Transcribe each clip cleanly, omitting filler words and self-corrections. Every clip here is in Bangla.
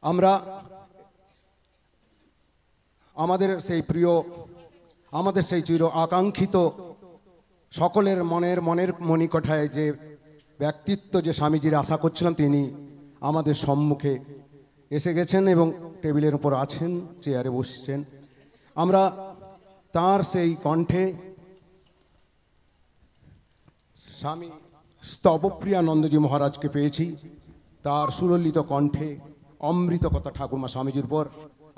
আমরা আমাদের সেই প্রিয়, আমাদের সেই চির আকাঙ্ক্ষিত, সকলের মনের মণিকোঠায় যে ব্যক্তিত্ব যে স্বামীজির আশা করছিলাম, তিনি আমাদের সম্মুখে এসে গেছেন এবং টেবিলের উপর আছেন, চেয়ারে বসছেন। আমরা তার সেই কণ্ঠে স্বামী স্তবপ্রিয়ানন্দজি মহারাজকে পেয়েছি। তার সুললিত কণ্ঠে অমৃত কথা ঠাকুরমা স্বামীজির উপর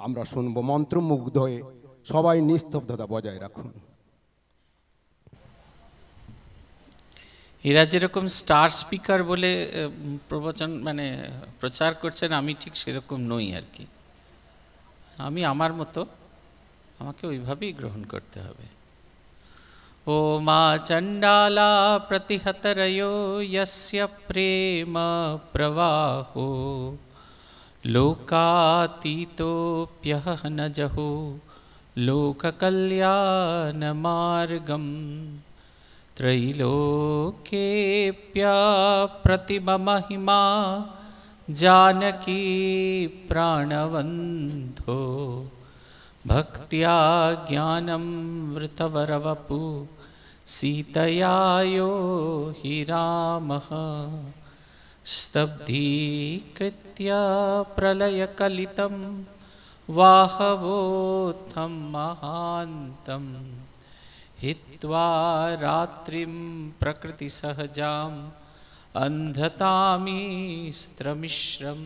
আমরা শুনব। মন্ত্রমুগ্ধ হয়ে সবাই নিস্তব্ধতা বজায় রাখুন। এরা যেরকম স্টার স্পিকার বলে প্রবচন মানে প্রচার করছেন, আমি ঠিক সেরকম নই আর কি। আমি আমার মতো, আমাকে ওইভাবেই গ্রহণ করতে হবে। ও মা চণ্ডালা প্রতিহতরয়ো যস্য প্রেম প্রবাহো লোকাতীতোপ্যহনজহো লোককল্যাণ মার্গম त्रैलोक्येऽप्या प्रतिममहिमा जानकी प्राणवन्धो भक्त्या ज्ञानं वृतवरवपु सीतया यो हि रामः स्तब्धीकृत्य प्रलयकलितं वाहवोत्थं महान्तम् हित्वा रात्रिं प्रकृतिसहजां अन्धतामिस्त्रमिश्रं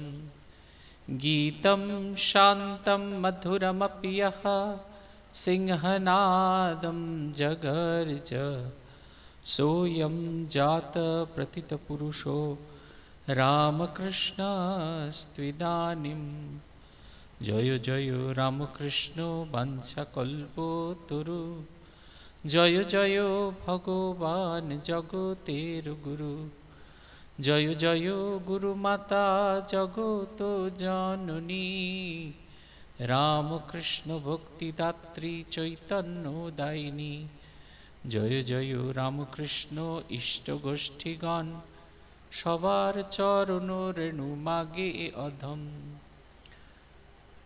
गीतं शान्तं मधुरमपि यः सिंहनादं जगर्ज सोऽयं जातप्रथितपुरुषो रामकृष्णस्त्विदानीं जय जय रामकृष्ण वाञ्छाकल्पतरु जय जय भगवान जगतेर गुरु जय जय गुरुमाता जगत जननी रामकृष्ण भक्तिदात्री चैतन्यदायिनी जय जय रामकृष्ण इष्टगोष्ठीगण सबार चरण रेणु मागे अधम।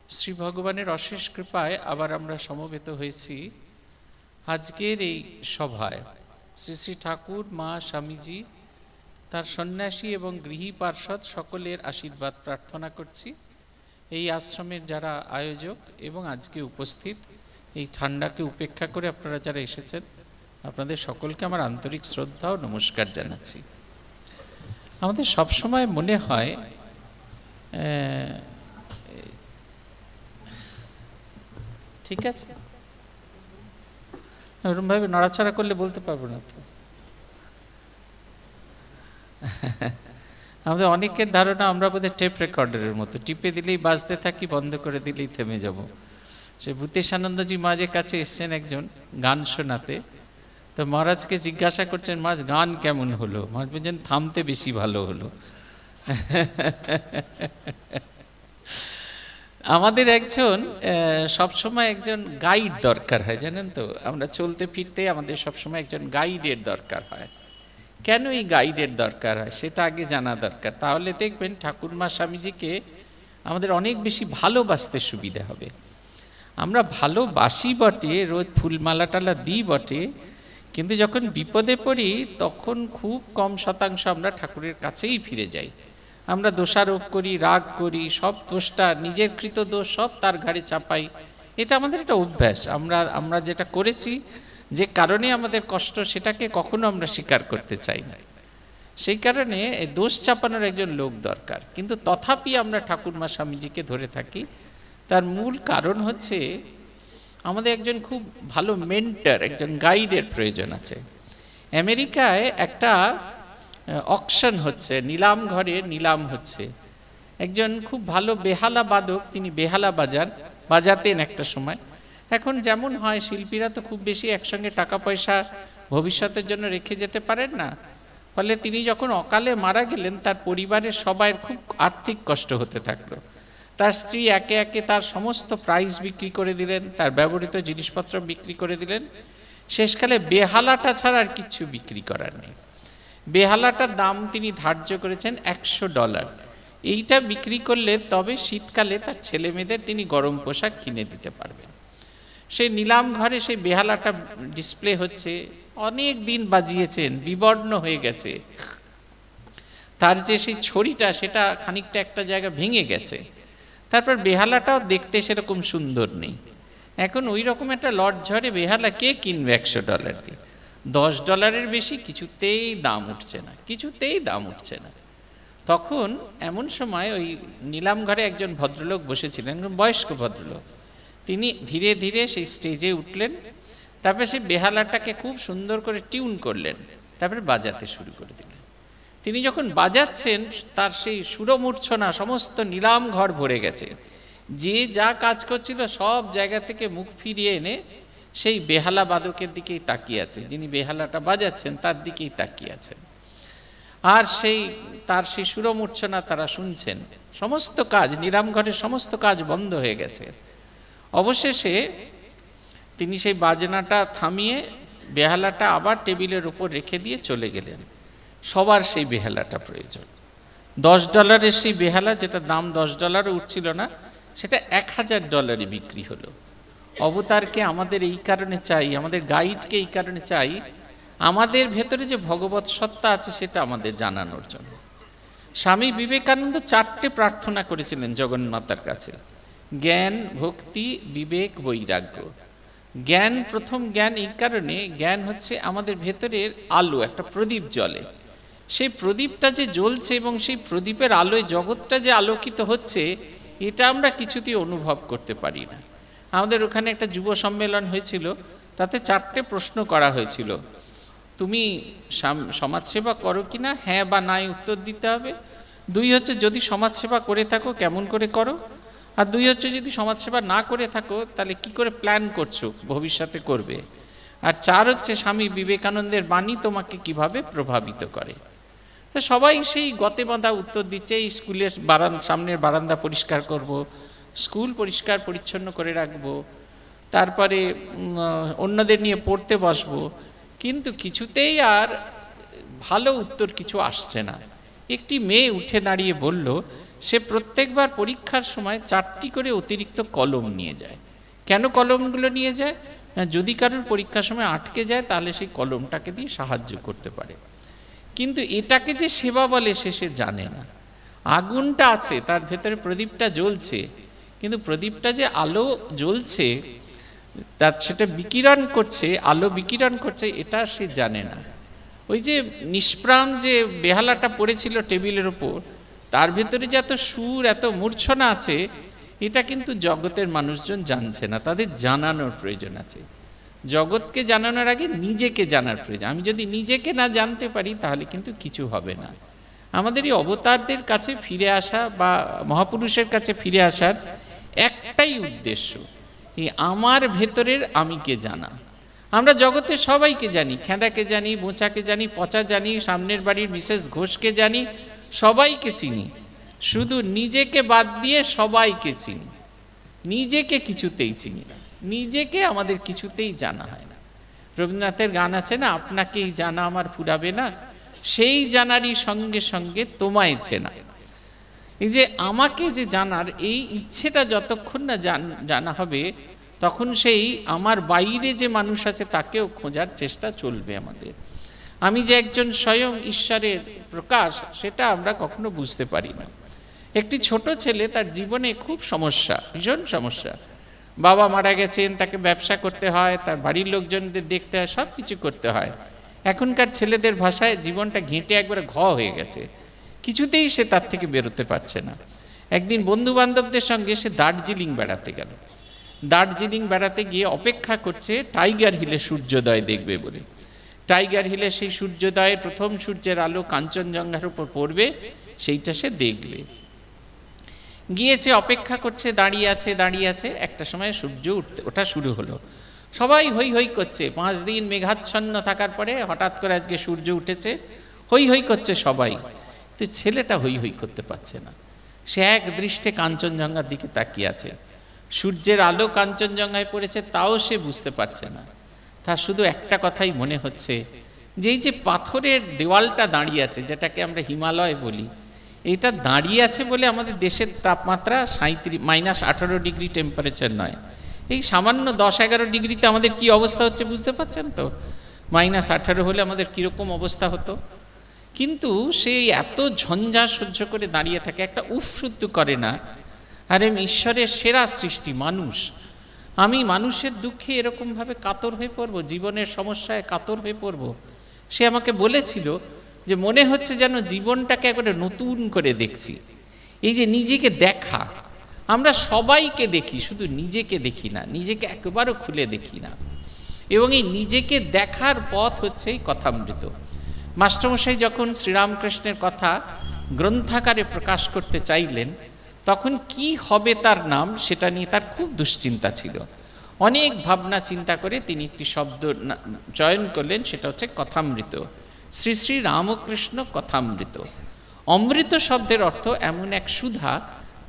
श्री भगवानेर अशेष कृपाय आबार आमरा समवेत हয়েছি আজকের এই সভায়। শ্রী শ্রী ঠাকুর মা স্বামীজি, তার সন্ন্যাসী এবং গৃহী পার্ষদ সকলের আশীর্বাদ প্রার্থনা করছি। এই আশ্রমের যারা আয়োজক এবং আজকে উপস্থিত, এই ঠান্ডাকে উপেক্ষা করে আপনারা যারা এসেছেন, আপনাদের সকলকে আমার আন্তরিক শ্রদ্ধা ও নমস্কার জানাচ্ছি। আমাদের সবসময় মনে হয় ঠিক আছে, ওরকমভাবে নড়াচড়া করলে বলতে পারবো না তো। আমাদের অনেকের ধারণা আমরা বোধহয় টেপ রেকর্ডারের মতো, টিপে দিলেই বাজতে থাকি, বন্ধ করে দিলেই থেমে যাব। সে ভূতেশানন্দজি মহারাজের কাছে এসছেন একজন গান শোনাতে, তো মহারাজকে জিজ্ঞাসা করছেন, মহারাজ গান কেমন হলো? মহারাজ বলছেন থামতে বেশি ভালো হলো। আমাদের একজন সবসময় একজন গাইড দরকার হয়, জানেন তো। আমরা চলতে ফিরতে আমাদের সবসময় একজন গাইডের দরকার হয়। কেন এই গাইডের দরকার হয় সেটা আগে জানা দরকার। তাহলে দেখবেন ঠাকুরমা স্বামীজিকে আমাদের অনেক বেশি ভালোবাসতে সুবিধা হবে। আমরা ভালোবাসি বটে, রোজ ফুলমালা টালা দিই বটে, কিন্তু যখন বিপদে পড়ি তখন খুব কম শতাংশ আমরা ঠাকুরের কাছেই ফিরে যাই। আমরা দোষারোপ করি, রাগ করি, সব দোষটা নিজের কৃত দোষ সব তার ঘাড়ে চাপাই। এটা আমাদের একটা অভ্যাস। আমরা যেটা করেছি, যে কারণে আমাদের কষ্ট, সেটাকে কখনো আমরা স্বীকার করতে চাই না। সেই কারণে দোষ চাপানোর একজন লোক দরকার। কিন্তু তথাপি আমরা ঠাকুরমা স্বামীজিকে ধরে থাকি। তার মূল কারণ হচ্ছে আমাদের একজন খুব ভালো মেন্টর, একজন গাইডের প্রয়োজন আছে। আমেরিকায় একটা অকশন হচ্ছে, নিলাম ঘরে নিলাম হচ্ছে। একজন খুব ভালো বেহালা বাদক, তিনি বেহালা বাজাতেন একটা সময়। এখন যেমন হয়, শিল্পীরা তো খুব বেশি একসঙ্গে টাকা পয়সা ভবিষ্যতের জন্য রেখে যেতে পারেন না। ফলে তিনি যখন অকালে মারা গেলেন, তার পরিবারের সবাইয়ের খুব আর্থিক কষ্ট হতে থাকলো। তার স্ত্রী একে একে তার সমস্ত প্রাইস বিক্রি করে দিলেন, তার ব্যবহৃত জিনিসপত্র বিক্রি করে দিলেন। শেষকালে বেহালাটা ছাড়া আর কিচ্ছু বিক্রি করার নেই। বেহালাটার দাম তিনি ধার্য করেছেন $100। এইটা বিক্রি করলে তবে শীতকালে তার ছেলে মেয়েদের তিনি গরম পোশাক কিনে দিতে পারবেন। সেই নিলাম ঘরে সেই বেহালাটা ডিসপ্লে হচ্ছে, অনেক দিন বাজিয়েছেন, বিবর্ণ হয়ে গেছে, তার যে সেই ছড়িটা সেটা খানিকটা একটা জায়গা ভেঙে গেছে, তারপর বেহালাটাও দেখতে সেরকম সুন্দর নেই। এখন ওই রকম একটা লট ঝড়ে বেহালা কে কিনবে $100 দিয়ে? $10 বেশি কিছুতেই দাম উঠছে না, কিছুতেই দাম উঠছে না। তখন এমন সময় ওই নিলাম ঘরে একজন ভদ্রলোক বসেছিলেন, বয়স্ক ভদ্রলোক, তিনি ধীরে ধীরে সেই স্টেজে উঠলেন, তারপরে সেই বেহালাটাকে খুব সুন্দর করে টিউন করলেন, তারপরে বাজাতে শুরু করে দিলেন। তিনি যখন বাজাচ্ছেন তার সেই সুরমূর্ছনা সমস্ত নিলাম ঘর ভরে গেছে। যে যা কাজ করছিল সব জায়গা থেকে মুখ ফিরিয়ে এনে সেই বেহালা বাদকের দিকেই তাকিয়ে আছে, যিনি বেহালাটা বাজাচ্ছেন তার দিকেই তাকিয়ে আছেন, আর তার সেই সুরমূর্ছনা তারা শুনছেন। সমস্ত কাজ, নিলাম ঘরের সমস্ত কাজ বন্ধ হয়ে গেছে। অবশেষে তিনি সেই বাজনাটা থামিয়ে বেহালাটা আবার টেবিলের উপর রেখে দিয়ে চলে গেলেন। সবার সেই বেহালাটা প্রয়োজন। $10 সেই বেহালা, যেটা দাম $10 উঠছিল না, সেটা $1000 বিক্রি হলো। অবতারকে আমাদের এই কারণে চাই, আমাদের গাইডকে এই কারণে চাই, আমাদের ভেতরে যে ভগবৎ সত্তা আছে সেটা আমাদের জানানোর জন্য। স্বামী বিবেকানন্দ 4টে প্রার্থনা করেছিলেন জগন্মাতার কাছে: জ্ঞান, ভক্তি, বিবেক, বৈরাগ্য। জ্ঞান, প্রথম জ্ঞান এই কারণে, জ্ঞান হচ্ছে আমাদের ভেতরের আলো, একটা প্রদীপ জ্বলে, সেই প্রদীপটা যে জ্বলছে এবং সেই প্রদীপের আলোয় জগৎটা যে আলোকিত হচ্ছে, এটা আমরা কিছুতেই অনুভব করতে পারি না। আমাদের ওখানে একটা যুব সম্মেলন হয়েছিল, তাতে 4টে প্রশ্ন করা হয়েছিল। তুমি সমাজসেবা করো কি না, হ্যাঁ বা নাই উত্তর দিতে হবে। 2 হচ্ছে যদি সমাজসেবা করে থাকো কেমন করে করো, আর 2 হচ্ছে যদি সমাজসেবা না করে থাকো তাহলে কি করে প্ল্যান করছো ভবিষ্যতে করবে, আর 4 হচ্ছে স্বামী বিবেকানন্দের বাণী তোমাকে কিভাবে প্রভাবিত করে। তো সবাই সেই গতে বাঁধা উত্তর দিচ্ছে, এই স্কুলের সামনের বারান্দা পরিষ্কার করব, স্কুল পরিষ্কার পরিচ্ছন্ন করে রাখবো, তারপরে অন্যদের নিয়ে পড়তে বসবো। কিন্তু কিছুতেই আর ভালো উত্তর কিছু আসছে না। একটি মেয়ে উঠে দাঁড়িয়ে বলল, সে প্রত্যেকবার পরীক্ষার সময় 4টি করে অতিরিক্ত কলম নিয়ে যায়। কেন কলমগুলো নিয়ে যায়? যদি কারোর পরীক্ষার সময় আটকে যায় তাহলে সেই কলমটাকে দিয়ে সাহায্য করতে পারে। কিন্তু এটাকে যে সেবা বলে সে জানে না। আগুনটা আছে তার ভেতরে, প্রদীপটা জ্বলছে, কিন্তু প্রদীপটা যে আলো জ্বলছে, তার সেটা বিকিরণ করছে, আলো বিকিরণ করছে, এটা সে জানে না। ওই যে নিষ্প্রাণ যে বেহালাটা পড়েছিল টেবিলের ওপর, তার ভেতরে যে এত সুর, এত মূর্ছনা আছে, এটা কিন্তু জগতের মানুষজন জানছে না। তাদের জানানোর প্রয়োজন আছে। জগৎকে জানানোর আগে নিজেকে জানার প্রয়োজন। আমি যদি নিজেকে না জানতে পারি তাহলে কিন্তু কিছু হবে না। আমাদের এই অবতারদের কাছে ফিরে আসা বা মহাপুরুষের কাছে ফিরে আসার একটাই উদ্দেশ্য, এই আমার ভেতরের আমিকে জানা। আমরা জগতে সবাইকে জানি, খেঁদাকে জানি, বোঁচাকে জানি, পচা জানি, সামনের বাড়ির মিসেস ঘোষকে জানি, সবাইকে চিনি, শুধু নিজেকে বাদ দিয়ে সবাইকে চিনি, নিজেকে কিছুতেই চিনি না। নিজেকে আমাদের কিছুতেই জানা হয় না। রবীন্দ্রনাথের গান আছে না, আপনাকেই জানা আমার ফুরাবে না, সেই জানারই সঙ্গে সঙ্গে তোমায় চেনা। এই যে আমাকে যে জানার এই ইচ্ছেটা যতক্ষণ না জানা হবে, তখন সেই আমার বাইরে যে মানুষ আছে তাকেও খোঁজার চেষ্টা চলবে আমাদের। আমি যে একজন স্বয়ং ঈশ্বরের প্রকাশ, সেটা আমরা কখনো বুঝতে পারি না। একটি ছোট ছেলে, তার জীবনে খুব সমস্যা, ভীষণ সমস্যা। বাবা মারা গেছেন, তাকে ব্যবসা করতে হয়, তার বাড়ির লোকজনদের দেখতে হয়, সব কিছু করতে হয়। এখনকার ছেলেদের ভাষায় জীবনটা ঘেঁটে একবারে হয়ে গেছে, কিছুতেই সে তার থেকে বেরোতে পারছে না। একদিন বন্ধু বান্ধবদের সঙ্গে সে দার্জিলিং বেড়াতে গেল। দার্জিলিং বেড়াতে গিয়ে অপেক্ষা করছে টাইগার হিলে সূর্যোদয় দেখবে বলে। টাইগার হিলে সেই সূর্যোদয়ের প্রথম সূর্যের আলো কাঞ্চনজঙ্ঘার উপর পড়বে, সেইটা সে দেখবে। গিয়েছে, অপেক্ষা করছে, দাঁড়িয়ে আছে। একটা সময় সূর্য ওঠা শুরু হলো। সবাই হই হই করছে। 5 দিন মেঘাচ্ছন্ন থাকার পরে হঠাৎ করে আজকে সূর্য উঠেছে, হই হই করছে সবাই। তো ছেলেটা হই হই করতে পারছে না। সে এক দৃষ্টে কাঞ্চনজঙ্ঘার দিকে তাকিয়ে আছে। সূর্যের আলো কাঞ্চনজঙ্ঘায় পড়েছে, তাও সে বুঝতে পারছে না। তার শুধু একটা কথাই মনে হচ্ছে, যে এই যে পাথরের দেওয়ালটা দাঁড়িয়ে আছে, যেটাকে আমরা হিমালয় বলি, এটা দাঁড়িয়ে আছে বলে আমাদের দেশের তাপমাত্রা -18 ডিগ্রি টেম্পারেচার নয়, এই সামান্য 10-11 ডিগ্রিতে আমাদের কি অবস্থা হচ্ছে বুঝতে পারছেন তো। -18 হলে আমাদের কীরকম অবস্থা হতো। কিন্তু সেই এত ঝঞ্ঝা সহ্য করে দাঁড়িয়ে থাকে, একটা উফ শুদ্ধ করে না। আরে ঈশ্বরের সেরা সৃষ্টি মানুষ, আমি মানুষের দুঃখে এরকমভাবে কাতর হয়ে পড়ব, জীবনের সমস্যায় কাতর হয়ে পড়ব। সে আমাকে বলেছিল যে মনে হচ্ছে যেন জীবনটাকে একবারে নতুন করে দেখছি। এই যে নিজেকে দেখা, আমরা সবাইকে দেখি, শুধু নিজেকে দেখি না, নিজেকে একবারও খুলে দেখি না। এবং এই নিজেকে দেখার পথ হচ্ছে এই কথামৃত। মাস্টারমশাই যখন শ্রীরামকৃষ্ণের কথা গ্রন্থাকারে প্রকাশ করতে চাইলেন, তখন কি হবে তার নাম সেটা নিয়ে তার খুব দুশ্চিন্তা ছিল। অনেক ভাবনা চিন্তা করে তিনি একটি শব্দ চয়ন করলেন, সেটা হচ্ছে কথামৃত। শ্রী শ্রী রামকৃষ্ণ কথামৃত। অমৃত শব্দের অর্থ এমন এক সুধা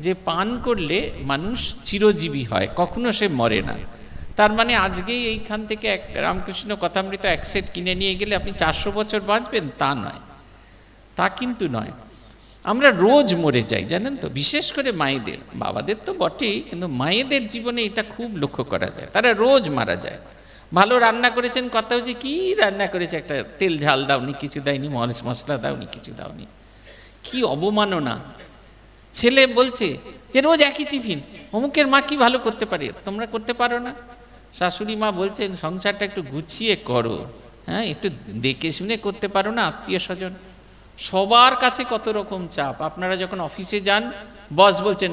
যে পান করলে মানুষ চিরজীবী হয়, কখনো সে মরে না। তার মানে আজকেই এইখান থেকে এক রামকৃষ্ণ কথামৃত এক সেট কিনে নিয়ে গেলে আপনি 400 বছর বাঁচবেন, তা নয়, তা কিন্তু নয়। আমরা রোজ মরে যাই জানেন তো, বিশেষ করে মায়েদের, বাবাদের তো বটেই, কিন্তু মায়েদের জীবনে এটা খুব লক্ষ্য করা যায়, তারা রোজ মারা যায়। ভালো রান্না করেছেন, কথা হচ্ছে কি রান্না করেছে, একটা তেল ঝাল দাওনি, কিছু দেয়নি, মশলা দাওনি, কিছু দাওনি, কি অবমাননা। ছেলে বলছে যে রোজ একই টিফিন, অমুকের মা কি ভালো করতে পারে, তোমরা করতে পারো না। শাশুড়ি মা বলছেন সংসারটা একটু গুছিয়ে করো, হ্যাঁ একটু দেখে শুনে করতে পারো না। আত্মীয় স্বজন সবার কাছে কত রকম চাপ। আপনারা যখন অফিসে যান, বস বলছেন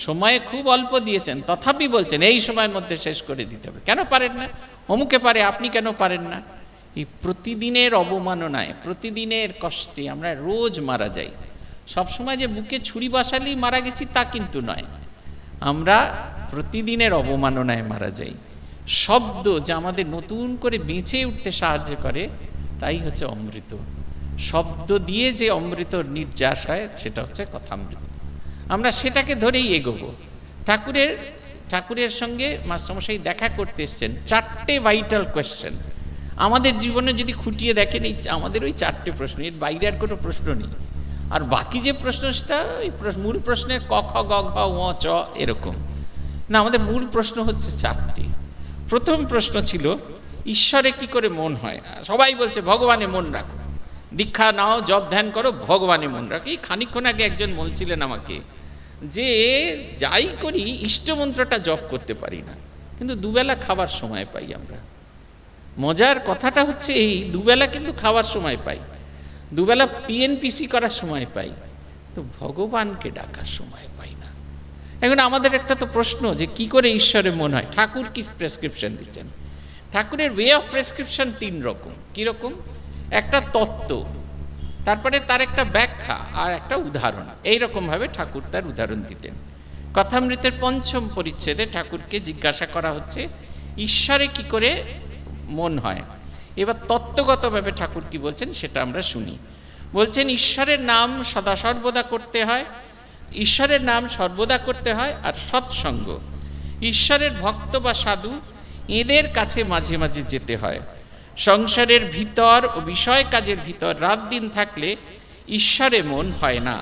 সময় খুব অল্প দিয়েছেন, তথাপি বলছেন এই সময়ের মধ্যে শেষ করে দিতে হবে। কেন পারেন না, অমুকে পারে, আপনি কেন পারেন না। এই প্রতিদিনের অবমাননায়, প্রতিদিনের কষ্টে আমরা রোজ মারা যাই। সবসময় যে বুকে ছুরি বসালেই মারা গেছি তা কিন্তু নয়, আমরা প্রতিদিনের অবমাননায় মারা যাই। শব্দ যা আমাদের নতুন করে বেঁচে উঠতে সাহায্য করে, তাই হচ্ছে অমৃত। শব্দ দিয়ে যে অমৃত নির্যাস হয় সেটা হচ্ছে কথামৃত। আমরা সেটাকে ধরেই এগোবো। ঠাকুরের সঙ্গে মাস্টারমশাই দেখা করতে এসছেন, 4টে ভাইটাল কোয়েশ্চেন আমাদের জীবনে যদি খুঁটিয়ে দেখেন, এই আমাদের ওই 4টে প্রশ্ন, এর বাইরে আর কোনো প্রশ্ন নেই। আর বাকি যে প্রশ্ন সেটা ওই মূল প্রশ্নের ক খ গ ঘ ঙ চ এরকম না, আমাদের মূল প্রশ্ন হচ্ছে 4টি। প্রথম প্রশ্ন ছিল ঈশ্বরে কি করে মন হয়। সবাই বলছে ভগবানে মন রাখো, দীক্ষা নাও, জপ ধ্যান করো, ভগবানে মন রাখো। এই খানিকক্ষণ আগে একজন বলছিলেন আমাকে যে যাই করি ইষ্টমন্ত্রটা জপ করতে পারি না, কিন্তু দুবেলা খাবার সময় পাই আমরা। মজার কথাটা হচ্ছে এই, দুবেলা কিন্তু খাওয়ার সময় পাই, দুবেলা পিএনপিসি করার সময় পাই, তো ভগবানকে ডাকার সময় পাই না। এখন আমাদের একটা তো প্রশ্ন যে কি করে ঈশ্বরে মন হয়। ঠাকুর কি প্রেসক্রিপশন দিচ্ছেন? ঠাকুরের ওয়ে অফ প্রেসক্রিপশন 3 রকম। কীরকম? একটা তত্ত্ব, তারপরে তার একটা ব্যাখ্যা, আর একটা উদাহরণ। এইরকমভাবে ঠাকুর তার উদাহরণ দিতেন। কথামৃতের 5ম পরিচ্ছেদে ঠাকুরকে জিজ্ঞাসা করা হচ্ছে ঈশ্বরে কি করে মন হয়। এবার তত্ত্বগতভাবে ঠাকুর কি বলছেন সেটা আমরা শুনি। বলছেন ঈশ্বরের নাম সদা সর্বদা করতে হয়, ঈশ্বরের নাম সর্বদা করতে হয়, আর সৎসঙ্গ। ঈশ্বরের ভক্ত বা সাধু এদের কাছে মাঝে মাঝে যেতে হয়। সংসারের ভিতর ও বিষয় কাজের ভিতর রাত দিন থাকলে ঈশ্বরে মন হয় না।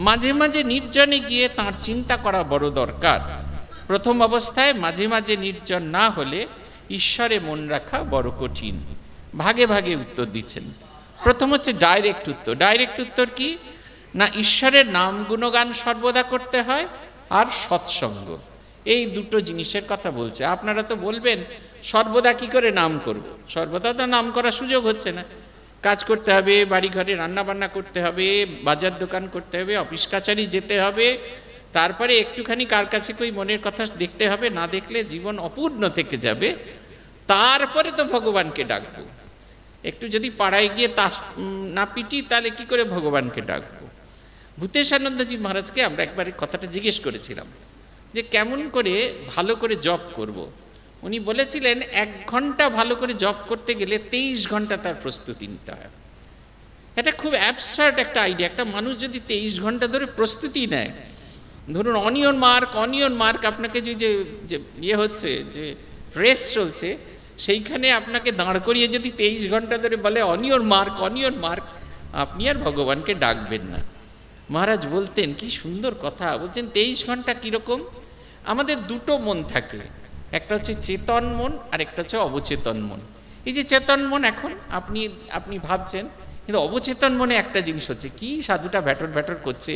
মাঝে মাঝে নির্জনে গিয়ে তাঁর চিন্তা করা বড় দরকার। প্রথম অবস্থায় মাঝে মাঝে নির্জন না হলে ঈশ্বরে মন রাখা বড় কঠিন। ভাগে ভাগে উত্তর দিচ্ছেন। প্রথম হচ্ছে ডাইরেক্ট উত্তর। ডাইরেক্ট উত্তর কি না, ঈশ্বরের নাম গুণগান সর্বদা করতে হয়, আর সৎসঙ্গ। এই দুটো জিনিসের কথা বলছে। আপনারা তো বলবেন সর্বদা কি করে নাম করব? সর্বদা তো নাম করার সুযোগ হচ্ছে না। কাজ করতে হবে, বাড়ি ঘরে রান্না বান্না করতে হবে, বাজার দোকান করতে হবে, অফিস কাছারি যেতে হবে, তারপরে একটুখানি কার কাছে কই মনের কথা দেখতে হবে, না দেখলে জীবন অপূর্ণ থেকে যাবে। তারপরে তো ভগবানকে ডাকবো। একটু যদি পাড়ায় গিয়ে তাস না পিটি তাহলে কি করে ভগবানকে ডাকবো? ভূতেশানন্দজি মহারাজকে আমরা একবার কথাটা জিজ্ঞেস করেছিলাম যে কেমন করে ভালো করে জপ করব। উনি বলেছিলেন 1 ঘন্টা ভালো করে জপ করতে গেলে 23 ঘন্টা তার প্রস্তুতি নিতে হয়। এটা খুব অ্যাবসার্ড একটা আইডিয়া। একটা মানুষ যদি 23 ঘন্টা ধরে প্রস্তুতি নেয়, ধরুন অনিয়ন মার্ক আপনাকে যে ইয়ে হচ্ছে, যে রেস চলছে, সেইখানে আপনাকে দাঁড় করিয়ে যদি 23 ঘন্টা ধরে বলে অনিয়ন মার্ক, আপনি আর ভগবানকে ডাকবেন না। মহারাজ বলতেন, কি সুন্দর কথা বলছেন, 23 ঘন্টা কীরকম? আমাদের দুটো মন থাকে, একটা হচ্ছে চেতন মন আর একটা হচ্ছে অবচেতন মন। এই যে চেতন মন এখন আপনি ভাবছেন, কিন্তু অবচেতন মনে একটা জিনিস হচ্ছে, কি সাধুটা ভ্যাটর ভ্যাটর করছে,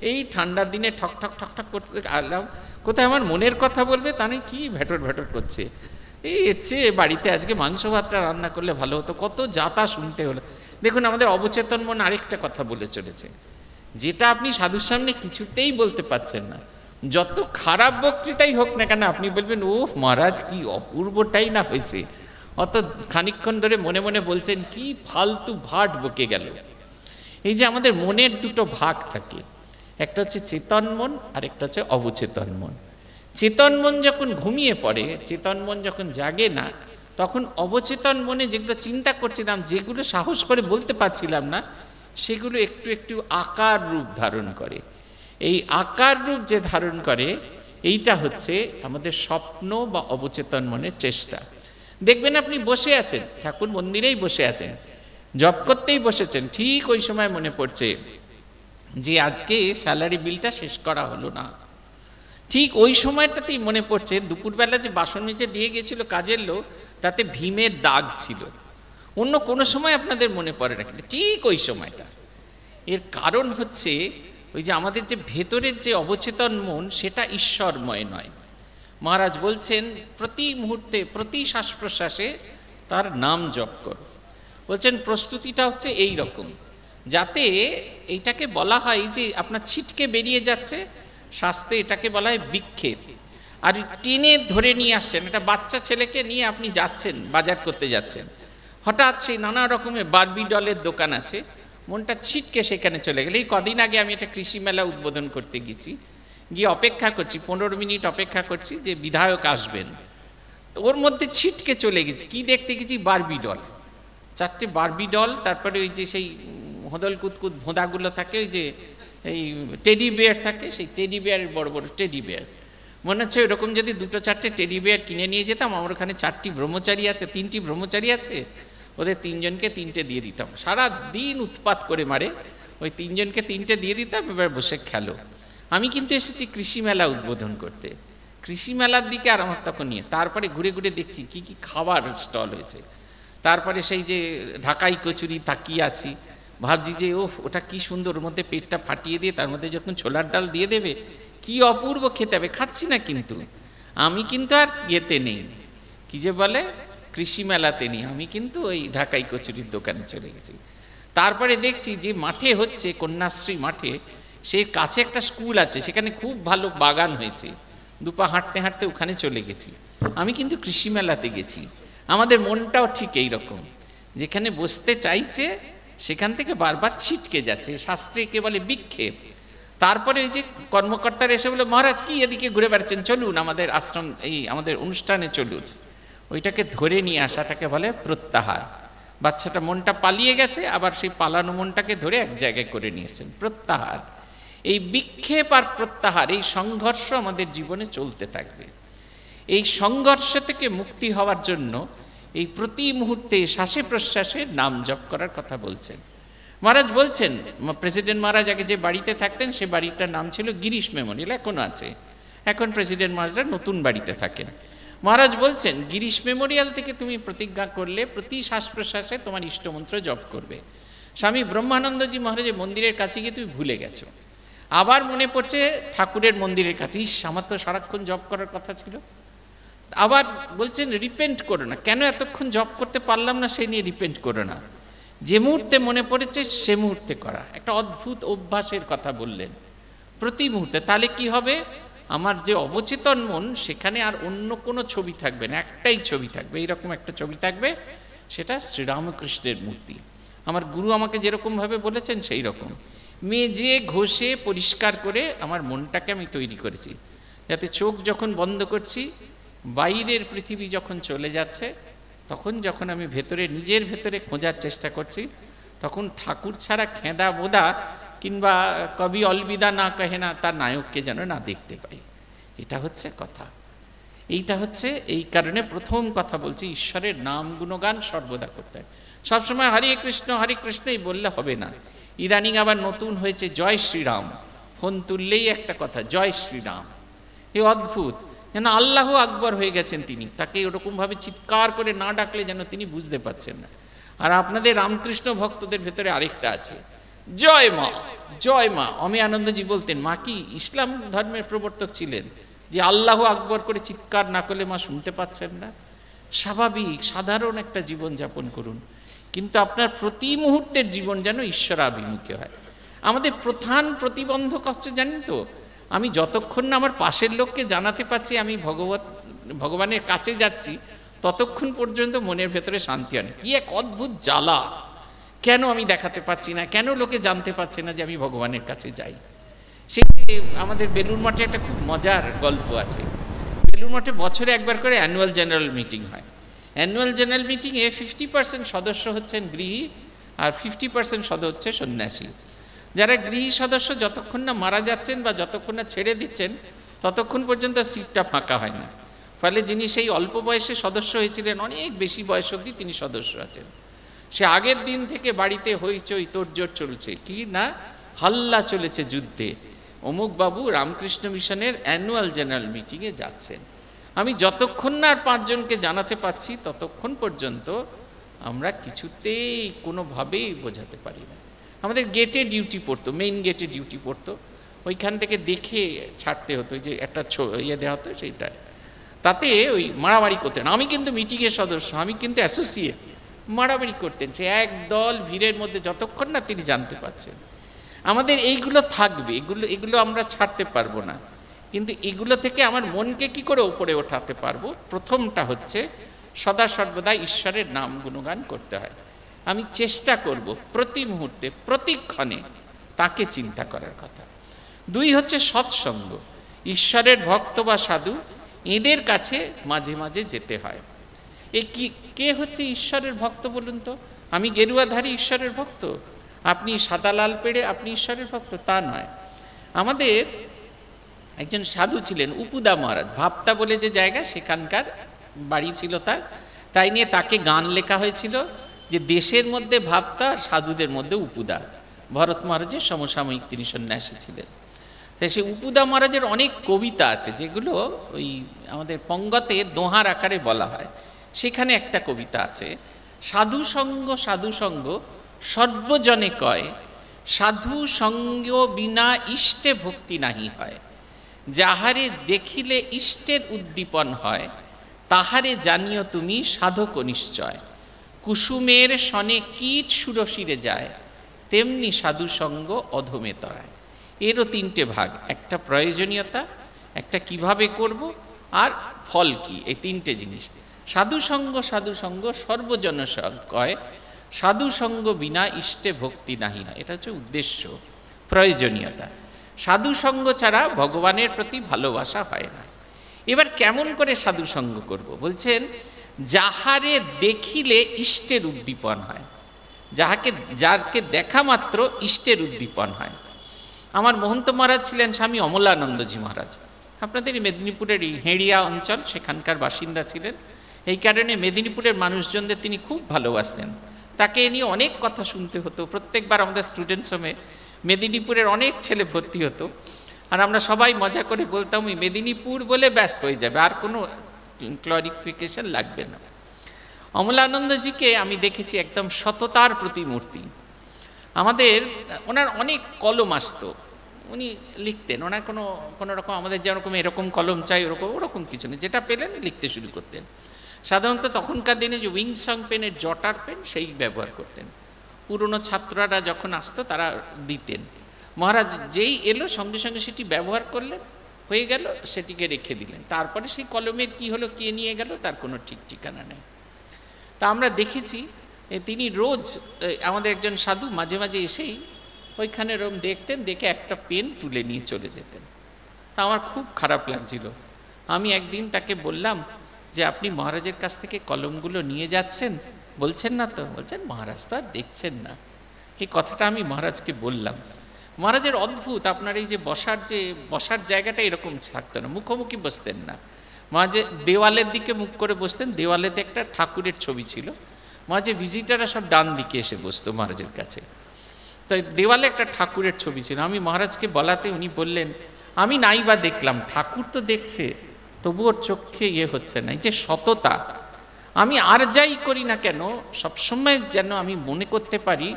এই ঠান্ডার দিনে ঠক ঠক ঠক ঠক করতে আলাম, কোথায় আমার মনের কথা বলবে, তা নয় কি ভ্যাটর ভ্যাটর করছে, এই হচ্ছে বাড়িতে আজকে মাংস ভাতটা রান্না করলে ভালো হতো, কত যাতা শুনতে হলো। দেখুন আমাদের অবচেতন মন আরেকটা কথা বলে চলেছে, যেটা আপনি সাধুর সামনে কিছুতেই বলতে পারছেন না। যত খারাপ বক্তৃতাই হোক না কেন আপনি বলবেন, ও মহারাজ কি অপূর্বটাই না হয়েছে, অত খানিকক্ষণ ধরে মনে মনে বলছেন কি ফালতু ভাট বকে গেল। এই যে আমাদের মনের দুটো ভাগ থাকে, একটা হচ্ছে চেতন মন আর একটা হচ্ছে অবচেতন মন। চেতন মন যখন ঘুমিয়ে পড়ে, চেতন মন যখন জাগে না, তখন অবচেতন মনে যেগুলো চিন্তা করছিলাম, যেগুলো সাহস করে বলতে পারছিলাম না, সেগুলো একটু একটু আকার রূপ ধারণ করে। এই আকার রূপ যে ধারণ করে, এইটা হচ্ছে আমাদের স্বপ্ন বা অবচেতন মনের চেষ্টা। দেখবেন আপনি বসে আছেন, ঠাকুর মন্দিরেই বসে আছেন, জপ করতেই বসেছেন, ঠিক ওই সময় মনে পড়ছে যে আজকে স্যালারি বিলটা শেষ করা হলো না। ঠিক ওই সময়টাতেই মনে পড়ছে দুপুরবেলা যে বাসন মেজে দিয়ে গেছিল কাজের লোক, তাতে ভীমের দাগ ছিল। অন্য কোনো সময় আপনাদের মনে পড়ে না, কিন্তু ঠিক ওই সময়টা। এর কারণ হচ্ছে ওই যে আমাদের যে ভেতরের যে অবচেতন মন, সেটা ঈশ্বরময় নয়। মহারাজ বলছেন প্রতি মুহূর্তে প্রতি শ্বাস প্রশ্বাসে তার নাম জপ করো। বলছেন প্রস্তুতিটা হচ্ছে এই রকম, যাতে এইটাকে বলা হয় যে আপনার ছিটকে বেরিয়ে যাচ্ছে, শাস্ত্রে এটাকে বলা হয় বিক্ষেপ। আর টেনে ধরে নিয়ে আসছেন, একটা বাচ্চা ছেলেকে নিয়ে আপনি যাচ্ছেন, বাজার করতে যাচ্ছেন, হঠাৎ সেই নানা রকমের বারবি ডলের দোকান আছে, মনটা ছিটকে সেখানে চলে গেলে। এই কদিন আগে আমি একটা কৃষি মেলা উদ্বোধন করতে গেছি, গিয়ে অপেক্ষা করছি, 15 মিনিট অপেক্ষা করছি যে বিধায়ক আসবেন, তো ওর মধ্যে ছিটকে চলে গেছি। কি দেখতে গেছি? বারবি ডল, 4টে বারবি ডল, তারপরে ওই যে সেই হদল কুতকুত ভোঁদাগুলো থাকে, ওই যে এই টেডি বিয়ার থাকে, সেই টেডি বিয়ারের বড় বড় টেডি বিয়ার। মনে হচ্ছে ওরকম যদি 2-4টে টেডি বিয়ার কিনে নিয়ে যেতাম, আমার ওখানে 4টি ব্রহ্মচারী আছে, 3টি ব্রহ্মচারী আছে, ওদের 3জনকে 3টে দিয়ে দিতাম। সারা দিন উৎপাত করে মারে, ওই 3জনকে 3টে দিয়ে দিতাম, এবার বসে খেলো। আমি কিন্তু এসেছি কৃষি মেলা উদ্বোধন করতে, কৃষি মেলার দিকে আর আমার তখন নিয়ে, তারপরে ঘুরে ঘুরে দেখছি কি কি খাবার স্টল হয়েছে। তারপরে সেই যে ঢাকাই কচুরি তাকিয়ে আছি, ভাবছি যে ওটা কি সুন্দর, ওর মধ্যে পেটটা ফাটিয়ে দিয়ে তার মধ্যে যখন ছোলার ডাল দিয়ে দেবে, কি অপূর্ব খেতে হবে। খাচ্ছি না, কিন্তু আমি কিন্তু আর ইয়েতে নেই, কি যে বলে কৃষি মেলাতে নেই, আমি কিন্তু ওই ঢাকাই কচুরির দোকানে চলে গেছি। তারপরে দেখছি যে মাঠে হচ্ছে, কন্যাশ্রী মাঠে, সেই কাছে একটা স্কুল আছে, সেখানে খুব ভালো বাগান হয়েছে, দুপা হাঁটতে হাঁটতে ওখানে চলে গেছি। আমি কিন্তু কৃষি মেলাতে গেছি। আমাদের মনটাও ঠিক এই রকম, যেখানে বসতে চাইছে সেখান থেকে বারবার ছিটকে যাচ্ছে, শাস্ত্রে কে বলে বিক্ষেপ। তারপরে ওই যে কর্মকর্তারা এসে বলে, মহারাজ কি এদিকে ঘুরে বেড়াচ্ছেন, চলুন আমাদের আশ্রম, এই আমাদের অনুষ্ঠানে চলুন। ওইটাকে ধরে নিয়ে আসাটাকে বলে প্রত্যাহার। বাচ্চাটা মনটা পালিয়ে গেছে, আবার সেই পালানো মনটাকে ধরে এক জায়গায় করে নিয়েছেন, প্রত্যাহার। এই বিক্ষেপ আর প্রত্যাহার, এই সংঘর্ষ আমাদের জীবনে চলতে থাকবে। এই সংঘর্ষ থেকে মুক্তি হওয়ার জন্য এই প্রতি মুহূর্তে শ্বাসে প্রশ্বাসে নাম জপ করার কথা বলছেন মহারাজ। বলছেন প্রেসিডেন্ট মহারাজ আগে যে বাড়িতে থাকতেন, সে বাড়িটার নাম ছিল গিরিশ মেমোরিয়াল, এখনো আছে। এখন প্রেসিডেন্ট মহারাজরা নতুন বাড়িতে থাকেন। মহারাজ বলছেন গিরিশ মেমোরিয়াল থেকে তুমি প্রতিজ্ঞা করলে প্রতি শ্বাস প্রশ্বাসে তোমার ইষ্টমন্ত্র জপ করবে। স্বামী ব্রহ্মানন্দজি মহারাজের মন্দিরের কাছে গিয়ে তুমি ভুলে গেছো, আবার মনে পড়ছে ঠাকুরের মন্দিরের কাছে, ইস আমার তো সারাক্ষণ জপ করার কথা ছিল। আবার বলছেন রিপেন্ট করো না, কেন এতক্ষণ জপ করতে পারলাম না সেই নিয়ে রিপেন্ট করো না, যে মুহূর্তে মনে পড়েছে সে মুহূর্তে করা। একটা অদ্ভুত অভ্যাসের কথা বললেন, প্রতি মুহূর্তে। তাহলে কি হবে? আমার যে অবচেতন মন, সেখানে আর অন্য কোনো ছবি থাকবে না, একটাই ছবি থাকবে, এইরকম একটা ছবি থাকবে, সেটা শ্রীরামকৃষ্ণের মূর্তি। আমার গুরু আমাকে যেরকমভাবে বলেছেন সেই রকম মেজে ঘষে পরিষ্কার করে আমার মনটাকে আমি তৈরি করেছি, যাতে চোখ যখন বন্ধ করছি, বাইরের পৃথিবী যখন চলে যাচ্ছে, তখন যখন আমি ভেতরে নিজের ভেতরে খোঁজার চেষ্টা করছি, তখন ঠাকুর ছাড়া খেঁদা বোদা কিংবা কবি অলবিদা না কহে না, তার নায়ককে যেন না দেখতে পাই। এটা হচ্ছে কথা, এইটা হচ্ছে এই কারণে প্রথম কথা বলছি, ঈশ্বরের নাম গুণগান সর্বদা করতে হয়। সবসময় হরে কৃষ্ণ এই বললে হবে না, ইদানিং আবার নতুন হয়েছে জয় শ্রীরাম, ফোন তুললেই একটা কথা, জয় শ্রীরাম। এ অদ্ভুত, যেন আল্লাহ আকবর হয়ে গেছেন তিনি, তাকে ওরকমভাবে চিৎকার করে না ডাকলে যেন তিনি বুঝতে পারছেন না। আর আপনাদের রামকৃষ্ণ ভক্তদের ভেতরে আরেকটা আছে, জয় মা, জয় মা। অমি আনন্দজি বলতেন, মা কি ইসলাম ধর্মের প্রবর্তক ছিলেন যে আল্লাহ আকবর করে চিৎকার না করলে মা শুনতে পাচ্ছেন না? স্বাভাবিক সাধারণ একটা জীবন যাপন করুন, কিন্তু আপনার প্রতি মুহূর্তের জীবন যেন ঈশ্বরাভিমুখী হয়। আমাদের প্রধান প্রতিবন্ধক হচ্ছে জানেন তো, আমি যতক্ষণ না আমার পাশের লোককে জানাতে পারছি আমি ভগবানের কাছে যাচ্ছি, ততক্ষণ পর্যন্ত মনের ভেতরে শান্তি হয় না। কি এক অদ্ভুত জ্বালা, কেন আমি দেখাতে পাচ্ছি না, কেন লোকে জানতে পারছে না যে আমি ভগবানের কাছে যাই। সে আমাদের বেলুড় মঠে একটা খুব মজার গল্প আছে। বেলুড় মঠে বছরে একবার করে অ্যানুয়াল জেনারেল মিটিং হয়। অ্যানুয়াল জেনারেল মিটিংয়ে 50% সদস্য হচ্ছেন গৃহী আর 50% সদস্য হচ্ছে সন্ন্যাসী। যারা গৃহী সদস্য যতক্ষণ না মারা যাচ্ছেন বা যতক্ষণ না ছেড়ে দিচ্ছেন ততক্ষণ পর্যন্ত সিটটা ফাঁকা হয় না। ফলে যিনি সেই অল্প বয়সে সদস্য হয়েছিলেন, অনেক বেশি বয়স অবধি তিনি সদস্য আছেন। সে আগের দিন থেকে বাড়িতে হইচই তোড়জোড় চলছে, কি না হাল্লা চলেছে যুদ্ধে, অমুক বাবু রামকৃষ্ণ মিশনের অ্যানুয়াল জেনারেল মিটিংয়ে যাচ্ছেন। আমি যতক্ষণ না আর 5 জনকে জানাতে পাচ্ছি ততক্ষণ পর্যন্ত আমরা কিছুতেই কোনোভাবেই বোঝাতে পারি না। আমাদের গেটে ডিউটি পড়তো, মেইন গেটে ডিউটি পড়তো, ওইখান থেকে দেখে ছাড়তে হতো, যে একটা ইয়ে দেওয়া হতো সেইটা, তাতে ওই মারামারি করতেন। আমি কিন্তু মিটিংয়ের সদস্য, আমি কিন্তু অ্যাসোসিয়েট, মারামারি করতেন সে একদল ভিড়ের মধ্যে যতক্ষণ না তিনি জানতে পারছেন। আমাদের এইগুলো থাকবে, এগুলো আমরা ছাড়তে পারবো না, কিন্তু এগুলো থেকে আমার মনকে কি করে উপরে ওঠাতে পারবো? প্রথমটা হচ্ছে সদা সর্বদা ঈশ্বরের নাম গুণগান করতে হয়। আমি চেষ্টা করব প্রতি মুহূর্তে প্রতিক্ষণে তাকে চিন্তা করার কথা। 2 হচ্ছে সৎসঙ্গ, ঈশ্বরের ভক্ত বা সাধু এদের কাছে মাঝে মাঝে যেতে হয়। এ কি, কে হচ্ছে ঈশ্বরের ভক্ত বলুন তো? আমি গেরুয়াধারী ঈশ্বরের ভক্ত, আপনি সাদা লাল পেড়ে আপনি ঈশ্বরের ভক্ত, তা নয়। আমাদের একজন সাধু ছিলেন উপুদা মহারাজ, ভাবতা বলে যে জায়গা, সেখানকার বাড়ি ছিল তার। তাই নিয়ে তাকে গান লেখা হয়েছিল যে দেশের মধ্যে ভাবতা আর সাধুদের মধ্যে উপুদা। ভরত মহারাজের সমসাময়িক তিনি সন্ন্যাসী ছিলেন। তাই সেই উপুদা মহারাজের অনেক কবিতা আছে যেগুলো ওই আমাদের পঙ্গতে দোহার আকারে বলা হয়। সেখানে একটা কবিতা আছে, সাধু সঙ্গ সাধু সঙ্গ সর্বজনে কয়, সাধু সঙ্গ বিনা ইষ্টে ভক্তি নাহি হয়, যাহারে দেখিলে ইষ্টের উদ্দীপন হয়, তাহারে জানিও তুমি সাধক নিশ্চয়, কুসুমের সনে কীট সুরসিরে যায়, তেমনি সাধু সঙ্গ অধমে তরায়। এরও 3টে ভাগ, একটা প্রয়োজনীয়তা, একটা কিভাবে করব, আর ফল কি, এই 3টে জিনিস। সাধু সঙ্গ সর্বজন কয়, সাধু সঙ্গ বিনা ইষ্টে ভক্তি নাহি হয়, এটা হচ্ছে উদ্দেশ্য, প্রয়োজনীয়তা। সাধু সঙ্গ ছাড়া ভগবানের প্রতি ভালোবাসা হয় না। এবার কেমন করে সাধু সঙ্গ করব? বলছেন, যাহারে দেখিলে ইষ্টের উদ্দীপন হয়, যাকে দেখা মাত্র ইষ্টের উদ্দীপন হয়। আমার মহন্ত মহারাজ ছিলেন স্বামী অমলানন্দজি মহারাজ, আপনাদের মেদিনীপুরের এই হেঁড়িয়া অঞ্চল, সেখানকার বাসিন্দা ছিলেন। এই কারণে মেদিনীপুরের মানুষজনদের তিনি খুব ভালোবাসতেন। তাকে নিয়ে অনেক কথা শুনতে হতো। প্রত্যেকবার আমাদের স্টুডেন্টস হোমে মেদিনীপুরের অনেক ছেলে ভর্তি হতো, আর আমরা সবাই মজা করে বলতাম ওই মেদিনীপুর বলে ব্যাস হয়ে যাবে, আর কোনো ক্লারিফিকেশন লাগবে না। অমলানন্দজিকে আমি দেখেছি একদম সততার প্রতিমূর্তি। আমাদের ওনার অনেক কলম আসতো, উনি লিখতেন, ওনার কোনো রকম আমাদের যেরকম এরকম কলম চাই ওরকম কিছু নেই, যেটা পেলেন লিখতে শুরু করতেন। সাধারণত তখনকার দিনে যে উইংসং পেনের জটার পেন সেই ব্যবহার করতেন। পুরনো ছাত্ররা যখন আসতো তারা দিতেন। মহারাজ যেই এলো সঙ্গে সঙ্গে সেটি ব্যবহার করলেন, হয়ে গেল, সেটিকে রেখে দিলেন। তারপরে সেই কলমের কি হলো, কে নিয়ে গেল, তার কোনো ঠিক ঠিকানা নেই। তা আমরা দেখেছি তিনি রোজ, আমাদের একজন সাধু মাঝে মাঝে এসেই ওইখানে রোম দেখতেন, দেখে একটা পেন তুলে নিয়ে চলে যেতেন। তা আমার খুব খারাপ লাগছিল। আমি একদিন তাকে বললাম যে আপনি মহারাজের কাছ থেকে কলমগুলো নিয়ে যাচ্ছেন, বলছেন না তো? বলছেন মহারাজ তো আর দেখছেন না। এই কথাটা আমি মহারাজকে বললাম। মহারাজের অদ্ভুত, আপনার এই যে বসার জায়গাটা এরকম থাকতো না, মুখোমুখি বসতেন না। মহারাজে দেওয়ালের দিকে মুখ করে বসতেন, দেওয়ালেতে একটা ঠাকুরের ছবি ছিল। মহারাজের ভিজিটাররা সব ডান দিকে এসে বসতো মহারাজের কাছে। তাই দেওয়ালে একটা ঠাকুরের ছবি ছিল। আমি মহারাজকে বলাতে উনি বললেন, আমি নাই বা দেখলাম, ঠাকুর তো দেখছে, তবু ওর চোখে হচ্ছে না। এই যে সততা, আমি আর যাই করি না কেন সবসময় যেন আমি মনে করতে পারি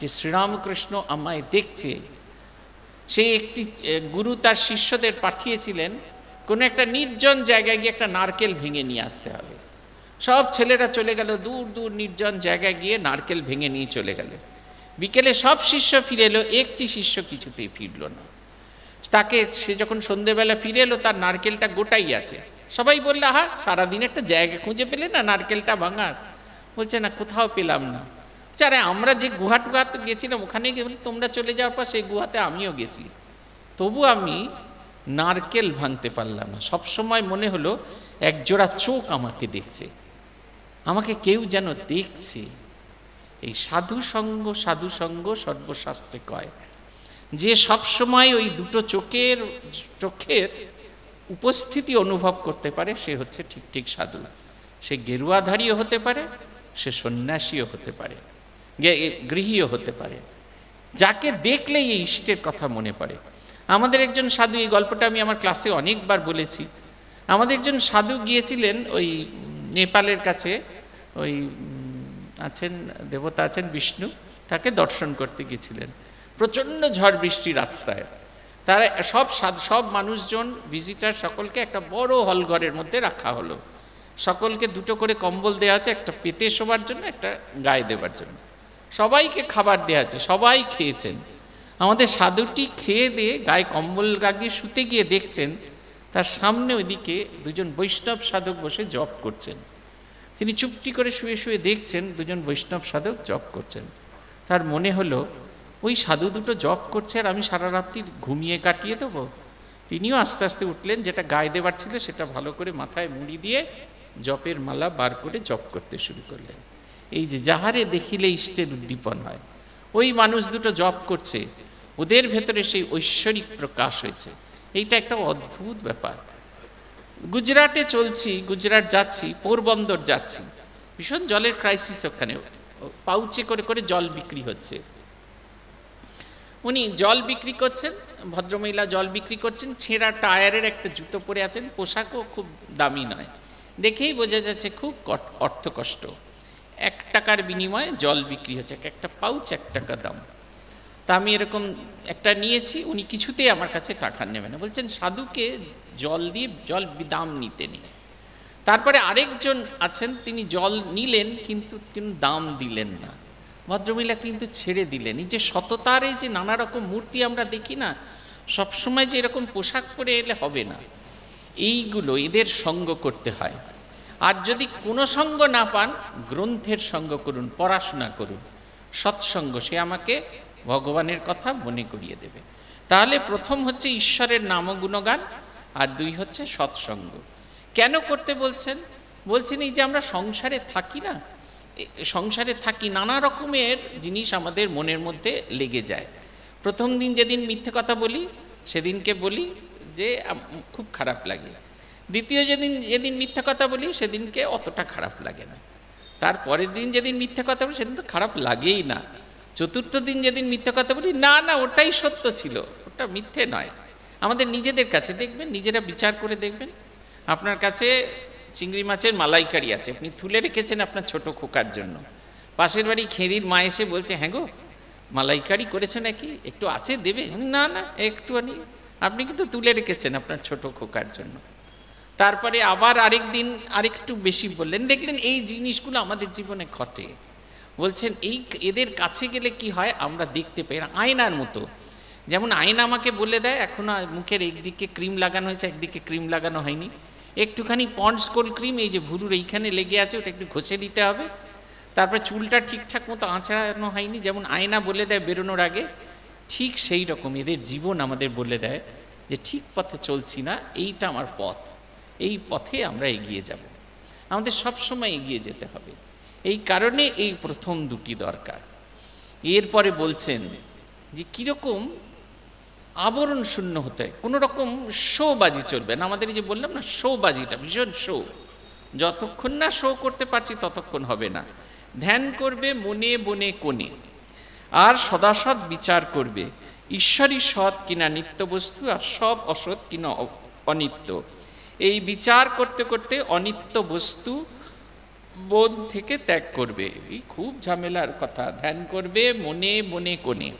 যে শ্রীরামকৃষ্ণ আমায় দেখছে। সেই একটি গুরু তার শিষ্যদের পাঠিয়েছিলেন কোনো একটা নির্জন জায়গায় গিয়ে একটা নারকেল ভেঙে নিয়ে আসতে হবে। সব ছেলেরা চলে গেল, দূর দূর নির্জন জায়গায় গিয়ে নারকেল ভেঙে নিয়ে চলে গেল। বিকেলে সব শিষ্য ফিরে এলো, একটি শিষ্য কিছুতেই ফিরল না। তাকে সে যখন সন্ধেবেলা ফিরে এলো, তার নারকেলটা গোটাই আছে। সবাই বললো, হা, সারাদিন একটা জায়গা খুঁজে পেলে না নারকেলটা ভাঙার? বলছে না, কোথাও পেলাম না। আরে আমরা যে গুহাতে গেছিলাম ওখানে গিয়ে বলি, তোমরা চলে যাওয়ার পর সেই গুহাতে আমিও গেছি, তবু আমি নারকেল ভাঙতে পারলাম না। সবসময় মনে হলো একজোড়া চোখ আমাকে দেখছে, আমাকে কেউ যেন দেখছে। এই সাধু সঙ্গ সর্বশাস্ত্রে কয়, যে সবসময় ওই দুটো চোখের উপস্থিতি অনুভব করতে পারে সে হচ্ছে ঠিক ঠিক সাধু। সে গেরুয়াধারীও হতে পারে, সে সন্ন্যাসীও হতে পারে, গৃহীও হতে পারে, যাকে দেখলেই এই ইষ্টের কথা মনে পড়ে। আমাদের একজন সাধু, এই গল্পটা আমি আমার ক্লাসে অনেকবার বলেছি, আমাদের একজন সাধু গিয়েছিলেন ওই নেপালের কাছে, ওই আছেন দেবতা আছেন বিষ্ণু, তাকে দর্শন করতে গিয়েছিলেন। প্রচণ্ড ঝড় বৃষ্টি রাস্তায়, তারা সব মানুষজন ভিজিটার সকলকে একটা বড় হল ঘরের মধ্যে রাখা হলো। সকলকে দুটো করে কম্বল দেওয়া আছে, একটা পেতে শোবার জন্য, একটা গায়ে দেবার জন্য। সবাইকে খাবার দেওয়া আছে, সবাই খেয়েছেন। আমাদের সাধুটি খেয়ে দিয়ে গায়ে কম্বল লাগিয়ে শুতে গিয়ে দেখছেন তার সামনে ওইদিকে দুজন বৈষ্ণব সাধক বসে জপ করছেন। তিনি চুপটি করে শুয়ে শুয়ে দেখছেন দুজন বৈষ্ণব সাধক জপ করছেন। তার মনে হলো ওই সাধু দুটো জপ করছে আর আমি সারা রাত্রি ঘুমিয়ে কাটিয়ে দেবো। তিনিও আস্তে আস্তে উঠলেন, যেটা গায়ে দেবার ছিল সেটা ভালো করে মাথায় মুড়ি দিয়ে জপের মালা বার করে জপ করতে শুরু করলেন। এই যে যাহারে দেখিলে ইষ্টের উদ্দীপন হয়, ওই মানুষ দুটো জপ করছে, ওদের ভেতরে সেই ঐশ্বরিক প্রকাশ হয়েছে। এইটা একটা অদ্ভুত ব্যাপার। গুজরাটে চলছি, গুজরাট যাচ্ছি, পোরবন্দর যাচ্ছি, ভীষণ জলের ক্রাইসিস, ওখানে পাউচে করে করে জল বিক্রি হচ্ছে। উনি জল বিক্রি করছেন, ভদ্রমহিলা জল বিক্রি করছেন, ছেঁড়া টায়ারের একটা জুতো পরে আছেন, পোশাকও খুব দামি নয়, দেখেই বোঝা যাচ্ছে খুব অর্থকষ্ট। 1 টাকার বিনিময়ে জল বিক্রি হচ্ছে, একটা পাউচ 1 টাকা দাম। তা আমি এরকম একটা নিয়েছি, উনি কিছুতেই আমার কাছে টাকা নেবেন না, বলছেন সাধুকে জল দিয়ে জল দাম নিতে নেই। তারপরে আরেকজন আছেন, তিনি জল নিলেন কিন্তু দাম দিলেন না, ভদ্রমহিলা কিন্তু ছেড়ে দিলেন। এই যে সততার এই যে নানা রকম মূর্তি আমরা দেখি না, সবসময় যে এরকম পোশাক পরে এলে হবে না, এইগুলো এদের সঙ্গ করতে হয়। আর যদি কোনো সঙ্গ না পান, গ্রন্থের সঙ্গ করুন, পড়াশোনা করুন, সৎসঙ্গ, সে আমাকে ভগবানের কথা মনে করিয়ে দেবে। তাহলে প্রথম হচ্ছে ঈশ্বরের নাম গুণগান, আর 2 হচ্ছে সৎসঙ্গ। কেন করতে বলছেন? বলছেন এই যে আমরা সংসারে থাকি না, সংসারে থাকি, নানা রকমের জিনিস আমাদের মনের মধ্যে লেগে যায়। প্রথম দিন যেদিন মিথ্যে কথা বলি সেদিনকে বলি যে খুব খারাপ লাগে, দ্বিতীয় যেদিন মিথ্যা কথা বলি সেদিনকে অতটা খারাপ লাগে না, তারপরের দিন যেদিন মিথ্যা কথা বলি সেদিন তো খারাপ লাগেই না, চতুর্থ দিন যেদিন মিথ্যা কথা বলি, না না ওটাই সত্য ছিল, ওটা মিথ্যে নয়। আমাদের নিজেদের কাছে দেখবেন, নিজেরা বিচার করে দেখবেন। আপনার কাছে চিংড়ি মাছের মালাইকারি আছে, আপনি তুলে রেখেছেন আপনার ছোট খোকার জন্য, পাশের বাড়ি খেদির মা এসে বলছে, হ্যাঁ গো মালাইকারি করেছো নাকি, একটু আছে দেবে? না না একটু আনি, আপনি কিন্তু তুলে রেখেছেন আপনার ছোট খোকার জন্য। তারপরে আবার আরেক দিন আরেকটু বেশি বললেন, দেখলেন এই জিনিসগুলো আমাদের জীবনে ঘটে। বলছেন এদের কাছে গেলে কি হয়, আমরা দেখতে পাই, আয়নার মতো। যেমন আয়না আমাকে বলে দেয় এখন মুখের একদিকে ক্রিম লাগানো হয়েছে, একদিকে ক্রিম লাগানো হয়নি, একটুখানি পন্ডস কোল্ড ক্রিম এই যে ভুরুর এইখানে লেগে আছে ওটা একটু ঘষে দিতে হবে, তারপরে চুলটা ঠিকঠাক মতো আঁচড়ানো হয়নি, যেমন আয়না বলে দেয় বেরোনোর আগে, ঠিক সেই রকম এদের জীবন আমাদের বলে দেয় যে ঠিক পথে চলছি না, এইটা আমার পথ, এই পথে আমরা এগিয়ে যাব। আমাদের সবসময় এগিয়ে যেতে হবে, এই কারণে এই প্রথম 2টি দরকার। এরপরে বলছেন যে কীরকম আবরণ শূন্য হতে হয়, কোনো রকম শোবাজি চলবে না। আমাদের এই যে বললাম না শোবাজিটা ভীষণ শো, যতক্ষণ না শো করতে পারছি ততক্ষণ হবে না। ধ্যান করবে মনে বনে কোণে, আর সদাসৎ বিচার করবে, ঈশ্বরই সৎ কিনা নিত্য বস্তু আর সব অসৎ কিনা অনিত্য। এই বিচার করতে করতে অনিত্য বস্তু মন থেকে ত্যাগ করবে। এই খুব ঝামেলার কথা। ধ্যান করবে মনে মনে কোণে।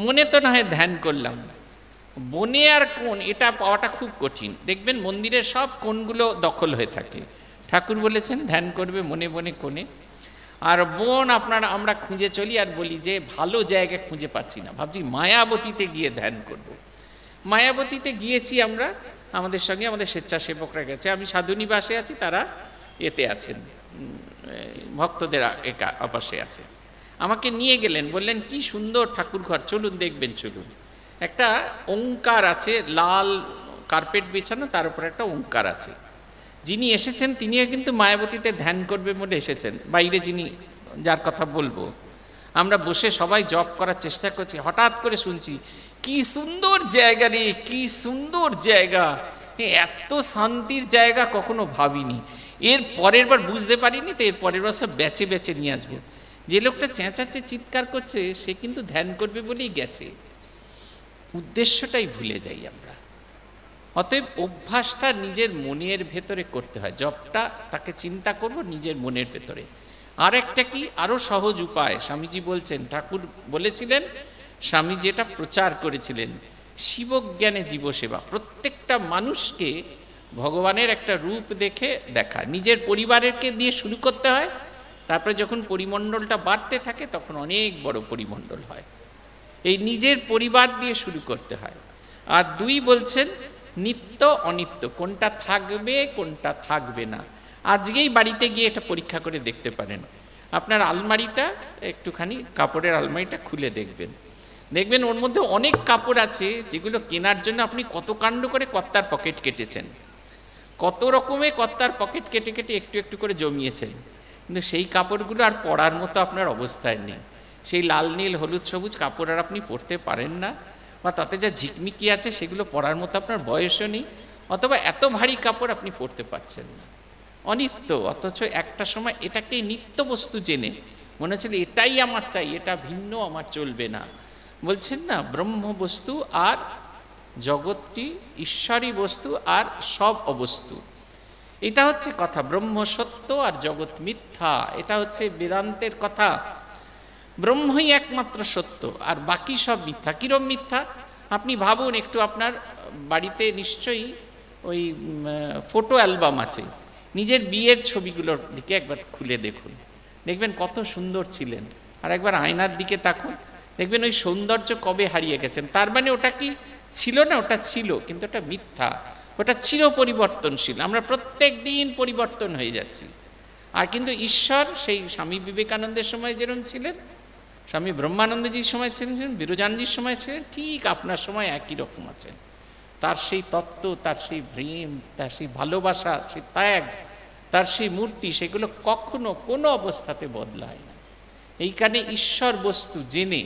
মনে তো না হয় ধ্যান করলাম, বনে আর কোণ এটা পাওয়াটা খুব কঠিন। দেখবেন মন্দিরের সব কোণগুলো দখল হয়ে থাকে। ঠাকুর বলেছেন ধ্যান করবে মনে মনে কোণে। আর বন আমরা খুঁজে চলি আর বলি যে ভালো জায়গা খুঁজে পাচ্ছি না, ভাবছি মায়াবতীতে গিয়ে ধ্যান করব। মায়াবতীতে গিয়েছি আমরা, আমাদের সঙ্গে আমাদের স্বেচ্ছাসেবকরা গেছে, আমি সাধুনিবাসে আছি, তারা এতে আছেন, ভক্তদের আবাসে আছে। আমাকে নিয়ে গেলেন, বললেন কি সুন্দর ঠাকুর ঘর, চলুন দেখবেন, চলুন। একটা ওঙ্কার আছে, লাল কার্পেট বিছানো, তার উপর একটা ওঙ্কার আছে। যিনি এসেছেন তিনিও কিন্তু মায়াবতীতে ধ্যান করবে বলে এসেছেন, বাইরে যিনি যার কথা বলবো। আমরা বসে সবাই জপ করার চেষ্টা করছি, হঠাৎ করে শুনছি কি সুন্দর জায়গা রে, কি সুন্দর জায়গা, এত শান্তির জায়গা কখনো ভাবিনি। এর পরের বার বুঝতে পারিনি, তো এর পরের বার সব বেচে বেচে নিয়ে আসবো। যে লোকটা চেঁচাচ্ছে চিৎকার করছে সে কিন্তু ধ্যান করবে বলেই গেছে, উদ্দেশ্যটাই ভুলে যাই আমরা। অতএব অভ্যাসটা নিজের মনের ভেতরে করতে হয়। জপটা তাকে চিন্তা করব নিজের মনের ভেতরে। আর একটা কি আরো সহজ উপায় স্বামীজি বলছেন, ঠাকুর বলেছিলেন, স্বামী যেটা প্রচার করেছিলেন, শিবজ্ঞানে জীবসেবা। প্রত্যেকটা মানুষকে ভগবানের একটা রূপ দেখে দেখা। নিজের পরিবারকে দিয়ে শুরু করতে হয়, তারপরে যখন পরিমণ্ডলটা বাড়তে থাকে তখন অনেক বড় পরিমণ্ডল হয়। এই নিজের পরিবার দিয়ে শুরু করতে হয়। আর দুই বলছেন নিত্য অনিত্য, কোনটা থাকবে কোনটা থাকবে না। আজকেই বাড়িতে গিয়ে এটা পরীক্ষা করে দেখতে পারেন। আপনার আলমারিটা একটুখানি, কাপড়ের আলমারিটা খুলে দেখবেন, দেখবেন ওর মধ্যে অনেক কাপড় আছে যেগুলো কেনার জন্য আপনি কত কাণ্ড করে কর্তার পকেট কেটেছেন, কত রকমের কর্তার পকেট কেটে কেটে একটু একটু করে জমিয়েছেন, কিন্তু সেই কাপড়গুলো আর পরার মতো আপনার অবস্থায় নেই। সেই লাল নীল হলুদ সবুজ কাপড় আর আপনি পরতে পারেন না, বা তাতে যা ঝিকমিকি আছে সেগুলো পরার মতো আপনার বয়সও নেই, অথবা এত ভারী কাপড় আপনি পরতে পারছেন না। অনিত্য, অথচ একটা সময় এটাকে নিত্য বস্তু জেনে মনে হচ্ছিল এটাই আমার চাই, এটা ভিন্ন আমার চলবে না। বলছেন না ব্রহ্ম বস্তু আর জগৎটি ঈশ্বরী বস্তু আর সব অবস্তু, এটা হচ্ছে কথা। ব্রহ্ম সত্য আর জগৎ মিথ্যা, এটা হচ্ছে বেদান্তের কথা। ব্রহ্মই একমাত্র সত্য আর বাকি সব মিথ্যা। কিরম মিথ্যা আপনি ভাবুন একটু, আপনার বাড়িতে নিশ্চয়ই ওই ফটো অ্যালবাম আছে, নিজের বিয়ের ছবিগুলোর দিকে একবার খুলে দেখুন, দেখবেন কত সুন্দর ছিলেন। আর একবার আয়নার দিকে তাকুন, দেখবেন ওই সৌন্দর্য কবে হারিয়ে গেছেন। তার মানে ওটা কি ছিল না? ওটা ছিল, কিন্তু ওটা মিথ্যা, ওটা চির পরিবর্তনশীল। আমরা প্রত্যেক দিন পরিবর্তন হয়ে যাচ্ছি। আর কিন্তু ঈশ্বর সেই স্বামী বিবেকানন্দের সময় যেরকম ছিলেন, স্বামী ব্রহ্মানন্দজির সময় ছিলেন, বিরজানজির সময় ছিলেন, ঠিক আপনার সময় একই রকম আছেন। তার সেই তত্ত্ব, তার সেই প্রেম, তার সেই ভালোবাসা, সেই ত্যাগ, তার সেই মূর্তি, সেগুলো কখনো কোনো অবস্থাতে বদলায় না। এইখানে ঈশ্বর বস্তু জেনে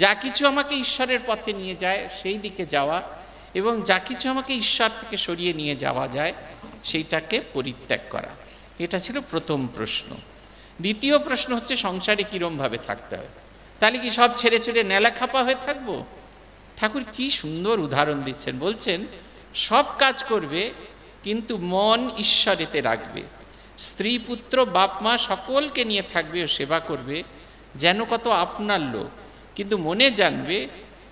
যা কিছু আমাকে ঈশ্বরের পথে নিয়ে যায় সেই দিকে যাওয়া, এবং যা কিছু আমাকে ঈশ্বর থেকে সরিয়ে নিয়ে যাওয়া যায় সেইটাকে পরিত্যাগ করা। এটা ছিল প্রথম প্রশ্ন। দ্বিতীয় প্রশ্ন হচ্ছে সংসারে কীরমভাবে থাকতে হয়। তাহলে কি সব ছেড়ে ছেড়ে নেলাখাপা হয়ে থাকবো? ঠাকুর কি সুন্দর উদাহরণ দিচ্ছেন, বলছেন সব কাজ করবে কিন্তু মন ঈশ্বরেতে রাখবে। স্ত্রী পুত্র বাপ মা সকলকে নিয়ে থাকবে ও সেবা করবে যেন কত আপনার লোক, কিন্তু মনে জানবে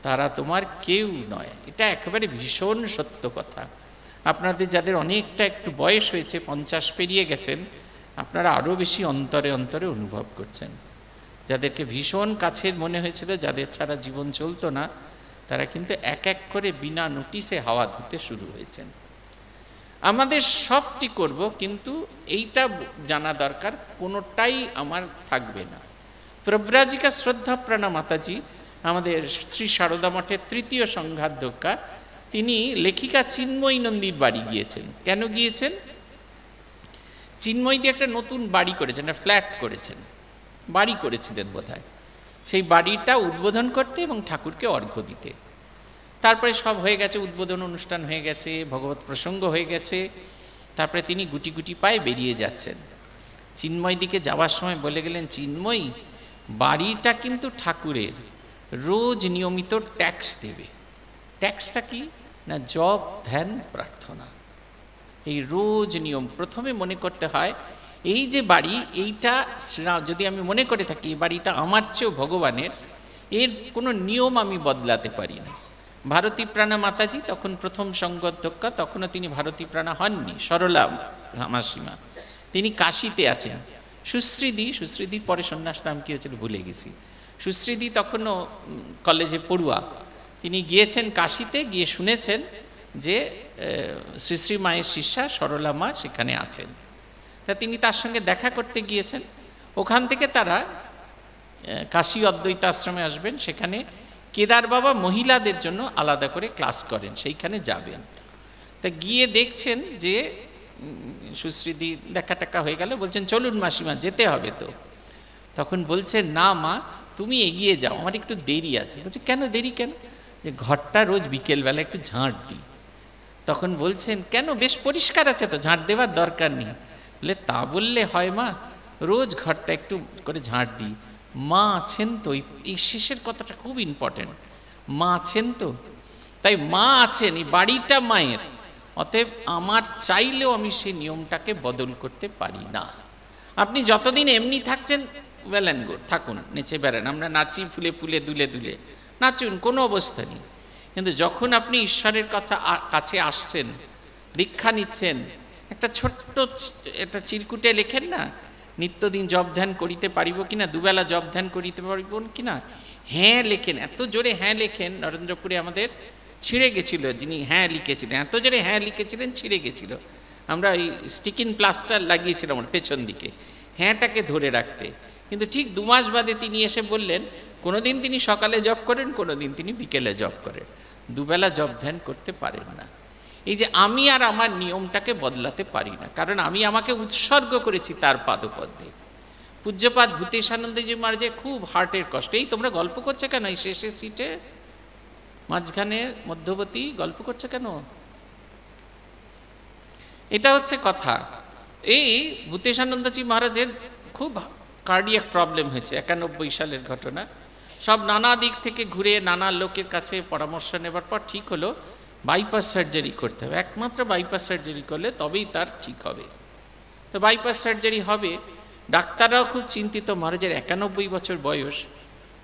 তারা তোমার কেউ নয়। এটা একেবারে ভীষণ সত্য কথা। আপনাদের যাদের অনেকটা একটু বয়স হয়েছে, 50 পেরিয়ে গেছেন, আপনারা আরও বেশি অন্তরে অন্তরে অনুভব করছেন। যাদেরকে ভীষণ কাছের মনে হয়েছিল, যাদের ছাড়া জীবন চলতো না, তারা কিন্তু এক এক করে বিনা নোটিশে হাওয়া ধুতে শুরু হয়েছেন। আমাদের সবটি করব, কিন্তু এইটা জানা দরকার কোনোটাই আমার থাকবে না। প্রব্রাজিকা শ্রদ্ধাপ্রাণা মাতাজি, আমাদের শ্রী সারদা মঠের তৃতীয় সংঘাধ্যক্ষা, তিনি লেখিকা চিন্ময়ী নন্দীর বাড়ি গিয়েছেন। কেন গিয়েছেন? চিন্ময়ী দিয়ে একটা নতুন বাড়ি করেছেন, একটা ফ্ল্যাট করেছেন, বাড়ি করেছিলেন বোধহয়। সেই বাড়িটা উদ্বোধন করতে এবং ঠাকুরকে অর্ঘ্য দিতে। তারপরে সব হয়ে গেছে, উদ্বোধন অনুষ্ঠান হয়ে গেছে, ভগবত প্রসঙ্গ হয়ে গেছে। তারপরে তিনি গুটি গুটি পায়ে বেরিয়ে যাচ্ছেন। চিন্ময় দিকে যাওয়ার সময় বলে গেলেন, চিন্ময়ী বাড়িটা কিন্তু ঠাকুরের, রোজ নিয়মিত ট্যাক্স দেবে। ট্যাক্সটা কি না, জপ, ধ্যান, প্রার্থনা। এই রোজ নিয়ম প্রথমে মনে করতে হয়, এই যে বাড়ি, এইটা শ্রীরাম, যদি আমি মনে করে থাকি এই বাড়িটা আমার চেয়েও ভগবানের, এর কোনো নিয়ম আমি বদলাতে পারি না। ভারতী প্রাণা মাতাজি তখন প্রথম সংঘধ্যক্ষা, তখনও তিনি ভারতী প্রাণা হননি, সরলা মাসিমা, তিনি কাশিতে আছেন। সুশ্রীদির পরে সন্ন্যাস নাম কী হয়েছিল ভুলে গেছি। সুশ্রীদি তখনও কলেজে পড়ুয়া, তিনি গিয়েছেন কাশিতে, গিয়ে শুনেছেন যে শ্রী শ্রী মায়ের শিষ্যা সরলা মা সেখানে আছেন। তা তিনি তার সঙ্গে দেখা করতে গিয়েছেন। ওখান থেকে তারা কাশী অদ্বৈত আশ্রমে আসবেন, সেখানে কেদার বাবা মহিলাদের জন্য আলাদা করে ক্লাস করেন, সেইখানে যাবেন। তা গিয়ে দেখছেন যে সুশ্রীদি দেখা টাকা হয়ে গেল, বলছেন চলুন মাসিমা যেতে হবে তো। তখন বলছেন না মা তুমি এগিয়ে যাও, আমার একটু দেরি আছে। বলছে কেন দেরি কেন? যে ঘরটা রোজ বিকেলবেলা একটু ঝাঁট দিই। তখন বলছেন কেন, বেশ পরিষ্কার আছে তো, ঝাঁট দেওয়ার দরকার নেই। বলে তা বললে হয় মা, রোজ ঘরটা একটু করে ঝাঁট দিই। মা আছেন তো, এই শেষের কথাটা খুব ইম্পর্টেন্ট, মা আছেন তো। তাই মা আছেন, এই বাড়িটা মায়ের, অতএব আমার চাইলেও আমি সেই নিয়মটাকে বদল করতে পারি না। আপনি যতদিন এমনি থাকছেন ওয়েল অ্যান্ড গুড, থাকুন, নেচে বেড়ান, আমরা নাচি ফুলে ফুলে দুলে দুলে, নাচুন, কোনো অবস্থা নেই। কিন্তু যখন আপনি ঈশ্বরের কাছে আসছেন, দীক্ষা নিচ্ছেন, একটা ছোট্ট একটা চিরকুটে লেখেন না, নিত্যদিন জপ ধ্যান করিতে পারিব কিনা, দুবেলা জপ ধ্যান করিতে পারিব কিনা, হ্যাঁ লেখেন, এত জোরে হ্যাঁ লেখেন। নরেন্দ্রপুরে আমাদের ছিঁড়ে গেছিল, যিনি হ্যাঁ লিখেছিলেন, এত জোরে হ্যাঁ লিখেছিলেন ছিঁড়ে গেছিল। আমরা ওই স্টিকিন প্লাস্টার লাগিয়েছিলাম আমার পেছন দিকে হ্যাঁটাকে ধরে রাখতে। কিন্তু ঠিক 2 মাস বাদে তিনি এসে বললেন, কোনোদিন তিনি সকালে জপ করেন, কোনোদিন তিনি বিকেলে জপ করেন, দুবেলা জপ ধ্যান করতে পারেন না। এই যে আমি আর আমার নিয়মটাকে বদলাতে পারি না, কারণ আমি আমাকে উৎসর্গ করেছি তার পাদপদ্মে। পূজ্যপাদ ভূতেশানন্দজি মহারাজের খুব হার্টের কষ্ট। এই তোমরা গল্প করছে কেন, এই শেষের সিটে মাঝখানে মধ্যবর্তী গল্প করছে কেন? এটা হচ্ছে কথা। এই ভূতেশানন্দজি মহারাজের খুব কার্ডিয়াক প্রবলেম হয়েছে, 91 সালের ঘটনা। সব নানা দিক থেকে ঘুরে নানা লোকের কাছে পরামর্শ নেবার পর ঠিক হলো বাইপাস সার্জারি করতে হবে, একমাত্র বাইপাস সার্জারি করলে তবেই তার ঠিক হবে। তো বাইপাস সার্জারি হবে, ডাক্তাররাও খুব চিন্তিত, মহারাজের 91 বছর বয়স।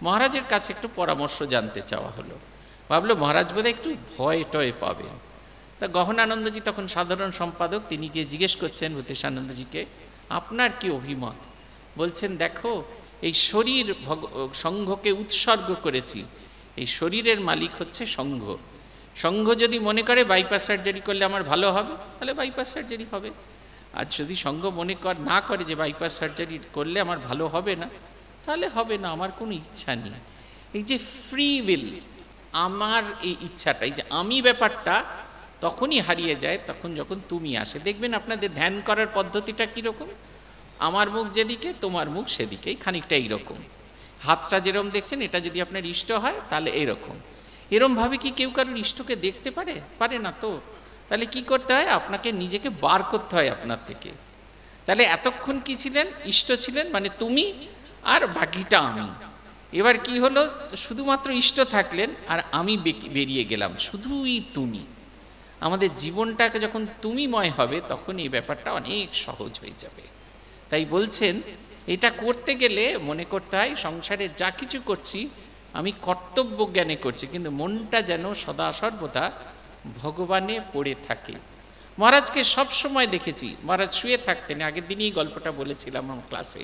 মহারাজের কাছে একটু পরামর্শ জানতে চাওয়া হলো, ভাবলো মহারাজ বোধহয় একটু ভয় টয় পাবে। তা গহনানন্দজি তখন সাধারণ সম্পাদক, তিনি গিয়ে জিজ্ঞেস করছেন ভূতেশানন্দজিকে, আপনার কি অভিমত? বলছেন দেখো, এই শরীর সংঘকে উৎসর্গ করেছি, এই শরীরের মালিক হচ্ছে সংঘ। সংঘ যদি মনে করে বাইপাস সার্জারি করলে আমার ভালো হবে, তাহলে বাইপাস সার্জারি হবে। আর যদি সংঘ মনে না করে যে বাইপাস সার্জারি করলে আমার ভালো হবে না, তাহলে হবে না, আমার কোনো ইচ্ছা নেই। এই যে ফ্রি উইল, আমার এই ইচ্ছাটা, এই যে আমি ব্যাপারটা তখনই হারিয়ে যায় তখন যখন তুমি আসে। দেখবেন আপনাদের ধ্যান করার পদ্ধতিটা কীরকম, আমার মুখ যেদিকে তোমার মুখ সেদিকেই, খানিকটা এইরকম। হাতটা যেরকম দেখছেন, এটা যদি আপনার ইষ্ট হয় তাহলে এইরকম। এরমভাবে কি কেউ কারোর ইষ্টকে দেখতে পারে না তো? তাহলে কি করতে হয়, আপনাকে নিজেকে বার করতে হয় আপনার থেকে। তাহলে এতক্ষণ কি ছিলেন, ইষ্ট ছিলেন, মানে তুমি, আর বাকিটা আমি। এবার কি হলো, শুধুমাত্র ইষ্ট থাকলেন আর আমি বেরিয়ে গেলাম, শুধুই তুমি। আমাদের জীবনটাকে যখন তুমিময় হবে তখন এই ব্যাপারটা অনেক সহজ হয়ে যাবে। তাই বলছেন এটা করতে গেলে মনে করতে হয় সংসারে যা কিছু করছি আমি কর্তব্য জ্ঞানে করছি, কিন্তু মনটা যেন সদা সর্বদা ভগবানে পড়ে থাকে। মহারাজকে সব সময় দেখেছি, মহারাজ শুয়ে থাকতেন, আগের দিনই গল্পটা বলেছিলাম আমার ক্লাসে।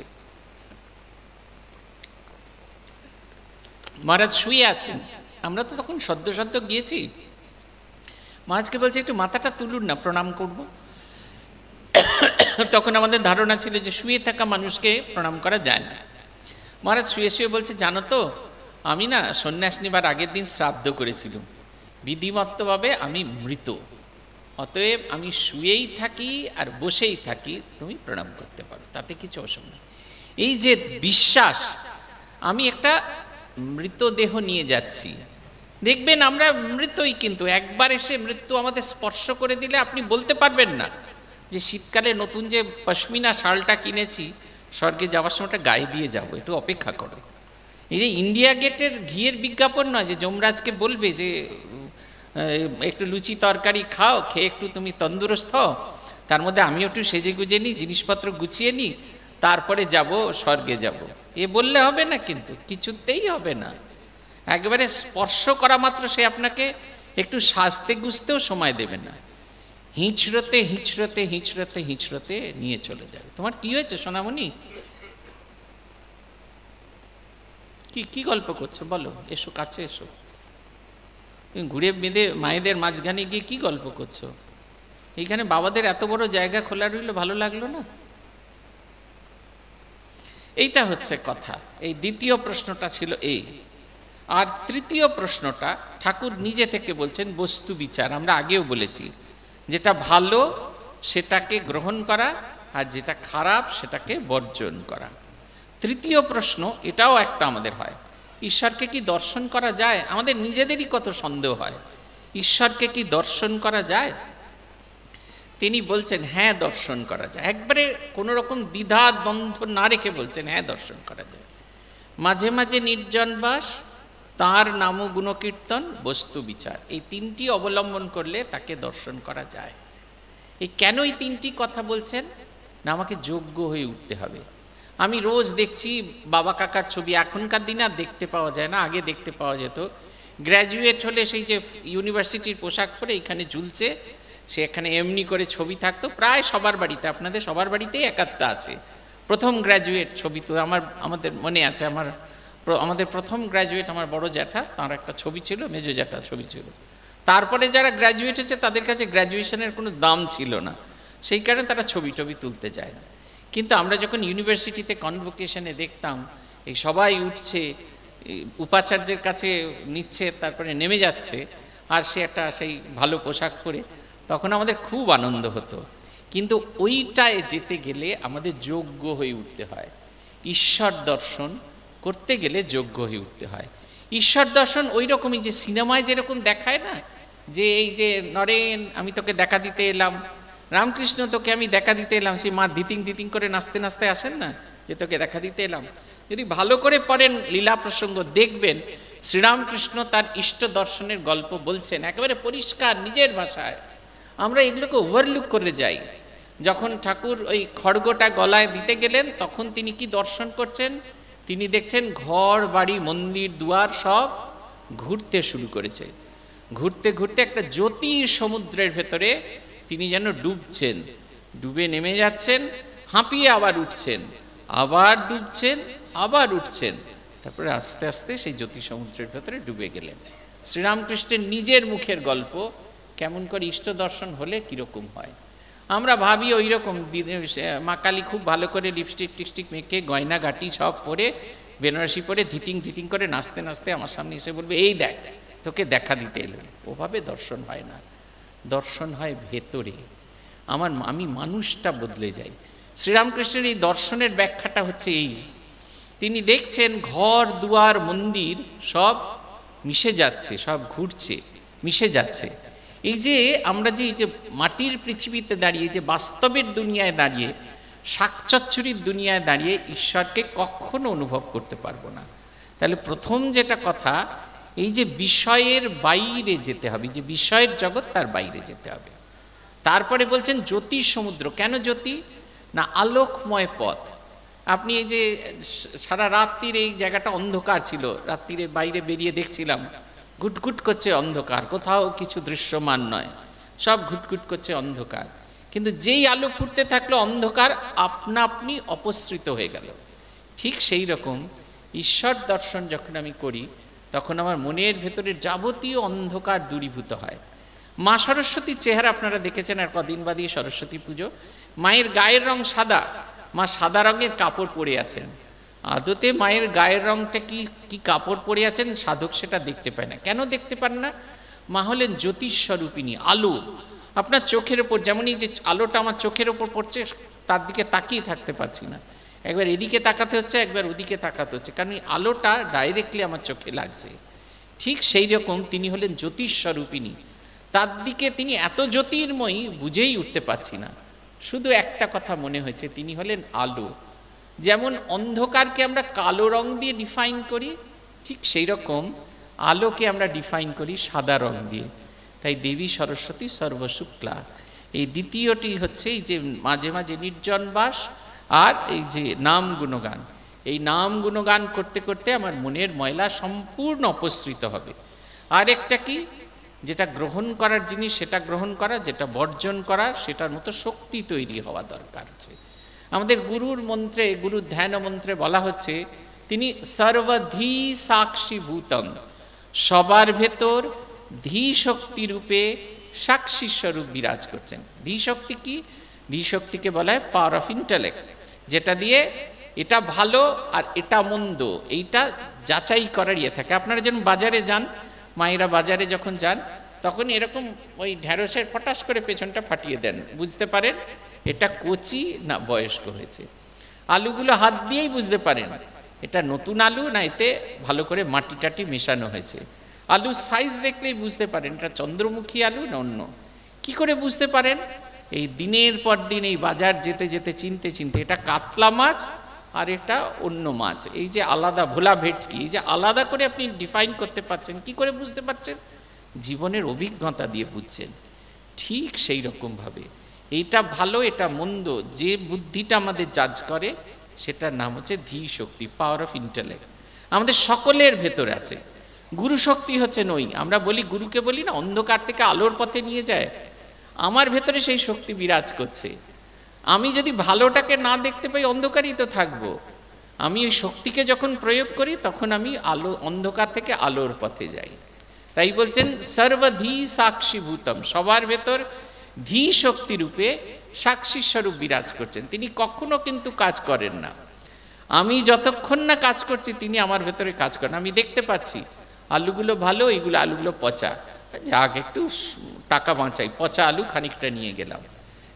মহারাজ শুয়ে আছেন, আমরা তো তখন সদ্য গিয়েছি। মহারাজকে বলছে একটু মাথাটা তুলুন না, প্রণাম করব। তখন আমাদের ধারণা ছিল যে শুয়ে থাকা মানুষকে প্রণাম করা যায় না। মহারাজ শুয়ে বলছে, জানো তো আমি না সন্ন্যাস নেবার আগের দিন শ্রাদ্ধ করেছিলাম, বিধিমত্তভাবে আমি মৃত, অতএব আমি শুয়েই থাকি আর বসেই থাকি, তুমি প্রণাম করতে পারো, তাতে কিছু অসুবিধা নেই। এই যে বিশ্বাস, আমি একটা মৃতদেহ নিয়ে যাচ্ছি, দেখবেন আমরা মৃতই, কিন্তু একবার এসে মৃত্যু আমাদের স্পর্শ করে দিলে আপনি বলতে পারবেন না যে শীতকালে নতুন যে পশমিনা শালটা কিনেছি স্বর্গে যাওয়ার সময়টা গায়ে দিয়ে যাবো, একটু অপেক্ষা করো। এই যে ইন্ডিয়া গেটের ঘিয়ের বিজ্ঞাপন নয় যে যমরাজকে বলবে যে একটু লুচি তরকারি খাও, খেয়ে একটু তুমি তন্দুরস্ত হও, তার মধ্যে আমিও একটু সেজে গুজে নিই, জিনিসপত্র গুছিয়ে নিই, তারপরে যাব স্বর্গে যাব, এ বললে হবে না, কিন্তু কিছুতেই হবে না। একবারে স্পর্শ করা মাত্র সে আপনাকে একটু সাজতে গুজতেও সময় দেবে না, হিঁচড়তে হিঁচড়তে হিঁচড়তে হিঁচড়তে নিয়ে চলে যাবে। তোমার কি হয়েছে সোনামণি? কি গল্প করছো বলো, এসো কাছে এসো। ঘুরে বেঁধে মায়েদের মাঝখানে গিয়ে কি গল্প করছো? এইখানে বাবাদের এত বড় জায়গা খোলা রইল, ভালো লাগলো না? এইটা হচ্ছে কথা। এই দ্বিতীয় প্রশ্নটা ছিল এই। আর তৃতীয় প্রশ্নটা ঠাকুর নিজে থেকে বলছেন বস্তু বিচার। আমরা আগেও বলেছি যেটা ভালো সেটাকে গ্রহণ করা, আর যেটা খারাপ সেটাকে বর্জন করা। তৃতীয় প্রশ্ন এটাও একটা আমাদের হয়, ঈশ্বরকে কি দর্শন করা যায়? আমাদের নিজেদেরই কত সন্দেহ হয়, ঈশ্বরকে কি দর্শন করা যায়? তিনি বলছেন হ্যাঁ দর্শন করা যায়, একবারে কোনো রকম দ্বিধা দ্বন্দ্ব না রেখে বলছেন হ্যাঁ দর্শন করা যায়। মাঝে মাঝে নির্জনবাস, তার নাম গুণকীর্তন, বস্তু বিচার, এই তিনটি অবলম্বন করলে তাকে দর্শন করা যায়। এই কেন এই তিনটি কথা বলছেন না? আমাকে যোগ্য হয়ে উঠতে হবে। আমি রোজ দেখছি বাবা কাকার ছবি, এখনকার দিনে আর দেখতে পাওয়া যায় না, আগে দেখতে পাওয়া যেত। গ্র্যাজুয়েট হলে সেই যে ইউনিভার্সিটির পোশাক পরে এখানে ঝুলছে, সে এখানে এমনি করে ছবি থাকতো প্রায় সবার বাড়িতে, আপনাদের সবার বাড়িতেই এক আধটা আছে। প্রথম গ্র্যাজুয়েট ছবি তো আমাদের মনে আছে, আমাদের প্রথম গ্র্যাজুয়েট আমার বড় জ্যাঠা, তার একটা ছবি ছিল, মেজো জ্যাঠার ছবি ছিল। তারপরে যারা গ্র্যাজুয়েট হচ্ছে তাদের কাছে গ্র্যাজুয়েশনের কোনো দাম ছিল না, সেই কারণে তারা ছবি তুলতে যায় না। কিন্তু আমরা যখন ইউনিভার্সিটিতে কনভোকেশনে দেখতাম এই সবাই উঠছে, উপাচার্যের কাছে নিচ্ছে, তারপরে নেমে যাচ্ছে, আর সে একটা সেই ভালো পোশাক পরে, তখন আমাদের খুব আনন্দ হতো। কিন্তু ওইটায় যেতে গেলে আমাদের যোগ্য হয়ে উঠতে হয়। ঈশ্বর দর্শন করতে গেলে যোগ্য হয়ে উঠতে হয়। ঈশ্বর দর্শন ওই রকমই যে সিনেমায় যেরকম দেখায় না, যে এই যে নরেন আমি তোকে দেখা দিতে এলাম, রামকৃষ্ণ তোকে আমি দেখা দিতে এলাম, সেই মা ধিতিং ধিতিং করে নাচতে নাচতে আসেন না, যে তোকে দেখা দিতে এলাম। যদি ভালো করে পড়েন লীলা প্রসঙ্গ দেখবেন শ্রীরামকৃষ্ণ তার ইষ্ট দর্শনের গল্প বলছেন একেবারে পরিষ্কার নিজের ভাষায়। আমরা এগুলোকে ওভারলুক করে যাই। যখন ঠাকুর ওই খড়গটা গলায় দিতে গেলেন তখন তিনি কি দর্শন করছেন? তিনি দেখছেন ঘর বাড়ি মন্দির দুয়ার সব ঘুরতে শুরু করেছে। ঘুরতে ঘুরতে একটা জ্যোতির সমুদ্রের ভেতরে তিনি যেন ডুবছেন, ডুবে নেমে যাচ্ছেন, হাঁপিয়ে আবার উঠছেন, আবার ডুবছেন, আবার উঠছেন, তারপরে আস্তে আস্তে সেই জ্যোতি সমুদ্রের ভেতরে ডুবে গেলেন। শ্রীরামকৃষ্ণের নিজের মুখের গল্প, কেমন করে ইষ্ট দর্শন হলে কীরকম হয়। আমরা ভাবি ওই রকম মা কালী খুব ভালো করে লিপস্টিক টিপস্টিক মেখে গয়না গাটি সব পরে বেনারসি পরে ধিতিং ধিতিং করে নাচতে নাচতে আমার সামনে এসে বলবে এই দেখ তোকে দেখা দিতে এলেন। ওভাবে দর্শন হয় না, দর্শন হয় ভেতরে। আমি মানুষটা বদলে যাই। শ্রীরামকৃষ্ণের এই দর্শনের ব্যাখ্যাটা হচ্ছে এই, তিনি দেখছেন ঘর দুয়ার মন্দির সব মিশে যাচ্ছে, সব ঘুরছে, মিশে যাচ্ছে। এই যে আমরা যে এই যে মাটির পৃথিবীতে দাঁড়িয়ে, যে বাস্তবের দুনিয়ায় দাঁড়িয়ে, শাকচচ্চুরির দুনিয়ায় দাঁড়িয়ে ঈশ্বরকে কখনো অনুভব করতে পারবো না। তাহলে প্রথম যেটা কথা, এই যে বিষয়ের বাইরে যেতে হবে, যে বিষয়ের জগৎ তার বাইরে যেতে হবে। তারপরে বলছেন জ্যোতির সমুদ্র। কেন জ্যোতি? না আলোকময় পথ। আপনি এই যে সারা রাত্রির এই জায়গাটা অন্ধকার ছিল, রাত্রিরে বাইরে বেরিয়ে দেখছিলাম ঘুটঘুট করছে অন্ধকার, কোথাও কিছু দৃশ্যমান নয়, সব ঘুটঘুট করছে অন্ধকার। কিন্তু যেই আলো ফুটতে থাকলো অন্ধকার আপনা আপনি অপসৃত হয়ে গেল। ঠিক সেই রকম ঈশ্বর দর্শন যখন আমি করি তখন আমার মনের ভেতরের যাবতীয় অন্ধকার দূরীভূত হয়। মা সরস্বতীর চেহারা আপনারা দেখেছেন, আর কদিন বাদই সরস্বতী পুজো। মায়ের গায়ের রং সাদা, মা সাদা রঙের কাপড় পরে আছেন। আদতে মায়ের গায়ের রংটা কি কাপড় পরে আছেন সাধক সেটা দেখতে পায় না। কেন দেখতে পান না? মা হলেন জ্যোতিস্বরূপিণী, আলো। আপনার চোখের ওপর যেমন এই যে আলোটা আমার চোখের ওপর পড়ছে, তার দিকে তাকিয়ে থাকতে পারছি না, একবার এদিকে তাকাতে হচ্ছে, একবার ওদিকে তাকাতে হচ্ছে, কারণ এই আলোটা ডাইরেক্টলি আমার চোখে লাগছে। ঠিক সেই রকম তিনি হলেন জ্যোতিস্বরূপিণী। তার দিকে তিনি এত জ্যোতির্ময়ী বুঝেই উঠতে পারছি না। শুধু একটা কথা মনে হয়েছে, তিনি হলেন আলো। যেমন অন্ধকারকে আমরা কালো রং দিয়ে ডিফাইন করি, ঠিক সেই রকম আলোকে আমরা ডিফাইন করি সাদা রং দিয়ে। তাই দেবী সরস্বতী সর্বশুক্লা। এই দ্বিতীয়টি হচ্ছে এই যে মাঝে মাঝে নির্জন বাস আর এই যে নাম গুণগান। এই নাম গুণগান করতে করতে আমার মনের ময়লা সম্পূর্ণ অপসৃত হবে। আর একটা কি, যেটা গ্রহণ করার জিনিস সেটা গ্রহণ করা, যেটা বর্জন করা সেটার মতো শক্তি তৈরি হওয়া দরকার আছে। আমাদের গুরুর মন্ত্রে, গুরুর ধ্যান মন্ত্রে বলা হচ্ছে তিনি সর্বধি সাক্ষী ভূতম, সবার ভেতর ধী শক্তি রূপে সাক্ষী স্বরূপ বিরাজ করছেন। ধী শক্তি কি? ধী শক্তিকে বলা হয় পাওয়ার অফ ইন্টেলেক্ট, যেটা দিয়ে এটা ভালো আর এটা মন্দ এইটা যাচাই করার ইয়ে থাকে। আপনারা যখন বাজারে যান, মায়েরা বাজারে যখন যান তখন এরকম ওই ঢ্যাঁড়সের ফটাস করে পেছনটা ফাটিয়ে দেন, বুঝতে পারেন এটা কচি না বয়স্ক হয়েছে। আলুগুলো হাত দিয়েই বুঝতে পারেন এটা নতুন আলু না এতে ভালো করে মাটি টাটি মেশানো হয়েছে। আলুর সাইজ দেখলেই বুঝতে পারেন এটা চন্দ্রমুখী আলু না অন্য। কি করে বুঝতে পারেন? এই দিনের পর দিন এই বাজার যেতে যেতে চিনতে চিনতে এটা কাতলা মাছ আর এটা অন্য মাছ, এই যে আলাদা ভোলা ভেটকি, এই যে আলাদা করে আপনি ডিফাইন করতে পারছেন। কি করে বুঝতে পারছেন? জীবনের অভিজ্ঞতা দিয়ে বুঝছেন। ঠিক সেই রকমভাবে এইটা ভালো এটা মন্দ যে বুদ্ধিটা আমাদের জাজ করে সেটার নাম হচ্ছে ধী শক্তি, পাওয়ার অফ ইন্টেলেক্ট। আমাদের সকলের ভেতরে আছে। গুরু শক্তি হচ্ছে নই, আমরা বলি গুরুকে বলি না অন্ধকার থেকে আলোর পথে নিয়ে যায়, আমার ভেতরে সেই শক্তি বিরাজ করছে। আমি যদি ভালোটাকে না দেখতে পাই অন্ধকারই তো থাকবো। আমি ওই শক্তিকে যখন প্রয়োগ করি তখন আমি আলো, অন্ধকার থেকে আলোর পথে যাই। তাই বলছেন সর্বধী সাক্ষী ভূতম, সবার ভেতর ধী শক্তি রূপে সাক্ষী স্বরূপ বিরাজ করছেন। তিনি কখনো কিন্তু কাজ করেন না। আমি যতক্ষণ না কাজ করছি তিনি আমার ভেতরে কাজ করেন। আমি দেখতে পাচ্ছি আলুগুলো ভালো, এইগুলো আলুগুলো পচা, যাক একটু টাকা বাঁচাই, পচা আলু খানিকটা নিয়ে গেলাম।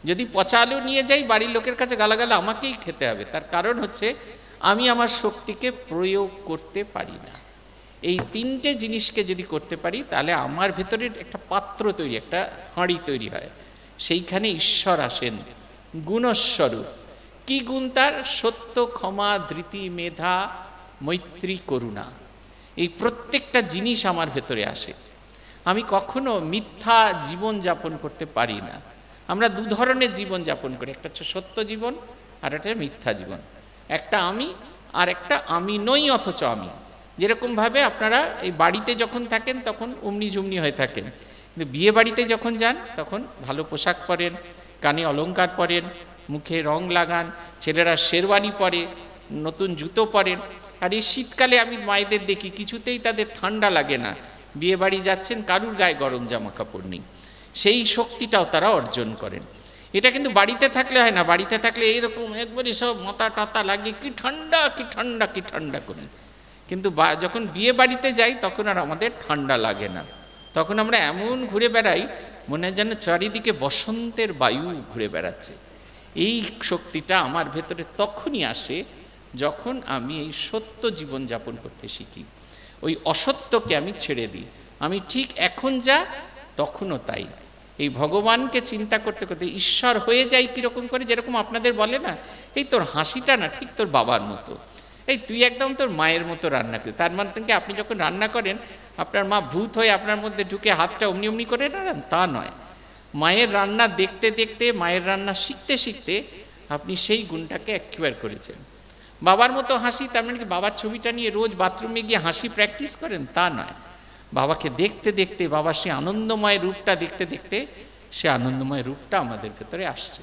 যদি পচা আলু নিয়ে যাই বাড়ির লোকের কাছে গালাগালা আমাকেই খেতে হবে। তার কারণ হচ্ছে আমি আমার শক্তিকে প্রয়োগ করতে পারি না। এই তিনটে জিনিসকে যদি করতে পারি তাহলে আমার ভেতরে একটা পাত্র তৈরি, একটা হাঁড়ি তৈরি হয়। সেইখানে ঈশ্বর আসেন গুণস্বরূপ। কি গুণ তার? সত্য, ক্ষমা, ধৃতি, মেধা, মৈত্রী, করুণা। এই প্রত্যেকটা জিনিস আমার ভেতরে আসে। আমি কখনো মিথ্যা জীবন যাপন করতে পারি না। আমরা দু ধরনের জীবন যাপন করি, একটা হচ্ছে সত্য জীবন আর একটা মিথ্যা জীবন। একটা আমি আর একটা আমি নই অথচ আমি। যেরকমভাবে আপনারা এই বাড়িতে যখন থাকেন তখন অমনি জুমনি হয়ে থাকেন, কিন্তু বিয়ে বাড়িতে যখন যান তখন ভালো পোশাক পরেন, কানে অলংকার পরেন, মুখে রং লাগান, ছেলেরা শেরওয়ানি পরে, নতুন জুতো পরেন। আর এই শীতকালে আমি মায়েদের দেখি কিছুতেই তাদের ঠান্ডা লাগে না, বিয়ে বাড়ি যাচ্ছেন কারুর গায়ে গরম জামা কাপড় নেই। সেই শক্তিটাও তারা অর্জন করেন। এটা কিন্তু বাড়িতে থাকলে হয় না। বাড়িতে থাকলে এইরকম একবারই সব মাথা টাতা লাগিয়ে কি ঠান্ডা কি ঠান্ডা কি ঠান্ডা করি, কিন্তু যখন বিয়ে বাড়িতে যাই তখন আর আমাদের ঠান্ডা লাগে না। তখন আমরা এমন ঘুরে বেড়াই মনে হয় যেন চারিদিকে বসন্তের বায়ু ঘুরে বেড়াচ্ছে। এই শক্তিটা আমার ভেতরে তখনই আসে যখন আমি এই সত্য জীবন যাপন করতে শিখি, ওই অসত্যকে আমি ছেড়ে দিই। আমি ঠিক এখন যা তখনও তাই। এই ভগবানকে চিন্তা করতে করতে ঈশ্বর হয়ে যাই কীরকম করে, যেরকম আপনাদের বলে না এই তোর হাসিটা না ঠিক তোর বাবার মতো, এই তুই একদম তোর মায়ের মতো রান্না করি। তার মানে থেকে আপনি যখন রান্না করেন আপনার মা ভূত হয়ে আপনার মধ্যে ঢুকে হাতটা অমনি অমনি করে রান্নান, তা নয়। মায়ের রান্না দেখতে দেখতে, মায়ের রান্না শিখতে শিখতে আপনি সেই গুণটাকে অ্যাক্টিভেট করেছেন। বাবার মতো হাসি তার মানে কি বাবার ছবিটা নিয়ে রোজ বাথরুমে গিয়ে হাসি প্র্যাকটিস করেন, তা নয়। বাবাকে দেখতে দেখতে, বাবার সেই আনন্দময় রূপটা দেখতে দেখতে সে আনন্দময় রূপটা আমাদের ভেতরে আসছে।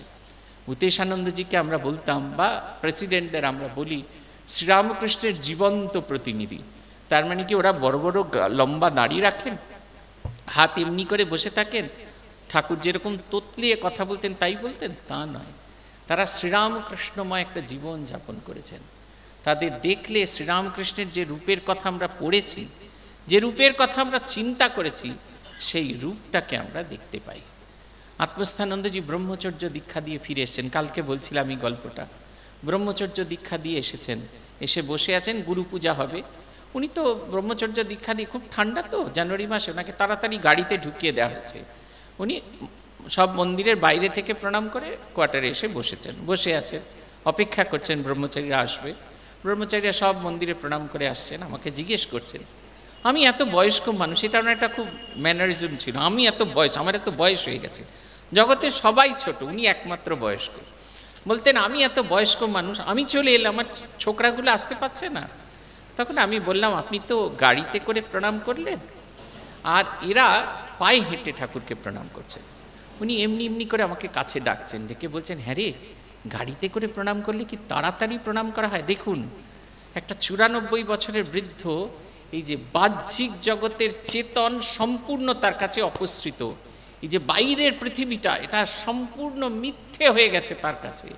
ভূতেশ আনন্দজিকে আমরা বলতাম বা প্রেসিডেন্টদের আমরা বলি শ্রীরামকৃষ্ণের জীবন্ত প্রতিনিধি। তার মানে কি ওরা বড় বড় লম্বা দাড়ি রাখেন, হাত এমনি করে বসে থাকেন, ঠাকুর যেরকম তোতলিয়ে কথা বলতেন তাই বলতেন, তা নয়। তারা শ্রীরামকৃষ্ণময় একটা জীবন যাপন করেছেন। তাদের দেখলে শ্রীরামকৃষ্ণের যে রূপের কথা আমরা পড়েছি, যে রূপের কথা আমরা চিন্তা করেছি, সেই রূপটাকে আমরা দেখতে পাই। আত্মস্থানন্দজি ব্রহ্মচর্য দীক্ষা দিয়ে ফিরে এসেছেন। কালকে বলছিলাম এই গল্পটা। ব্রহ্মচর্য দীক্ষা দিয়ে এসেছেন, এসে বসে আছেন, গুরু পূজা হবে। উনি তো ব্রহ্মচর্য দীক্ষা দিয়ে, খুব ঠান্ডা তো জানুয়ারি মাসে, ওনাকে তাড়াতাড়ি গাড়িতে ঢুকিয়ে দেওয়া হয়েছে। উনি সব মন্দিরের বাইরে থেকে প্রণাম করে কোয়ার্টারে এসে বসে আছেন। অপেক্ষা করছেন ব্রহ্মচারীরা আসবে। ব্রহ্মচারীরা সব মন্দিরে প্রণাম করে আসছেন, আমাকে জিজ্ঞেস করছেন আমি এত বয়স্ক মানুষ, এটা আমার একটা খুব ম্যানারিজম ছিল, আমি এত বয়স, আমার এত বয়স হয়ে গেছে, জগতের সবাই ছোট, উনি একমাত্র বয়স্ক। বলতেন আমি এত বয়স্ক মানুষ, আমি চলে এলাম, আমার ছোকরাগুলো আসতে পারছে না। তখন আমি বললাম আপনি তো গাড়িতে করে প্রণাম করলেন, আর এরা পায়ে হেঁটে ঠাকুরকে প্রণাম করছেন। উনি এমনি এমনি করে আমাকে কাছে ডাকছেন, ডেকে বলছেন হ্যাঁ রে, গাড়িতে করে প্রণাম করলে কি তাড়াতাড়ি প্রণাম করা হয়। দেখুন একটা 94 বছরের বৃদ্ধ, এই যে বাহ্যিক জগতের চেতন সম্পূর্ণ তার কাছে অপসৃত, এই যে বাইরের পৃথিবীটা এটা সম্পূর্ণ মিথ্যে হয়ে গেছে তার কাছে,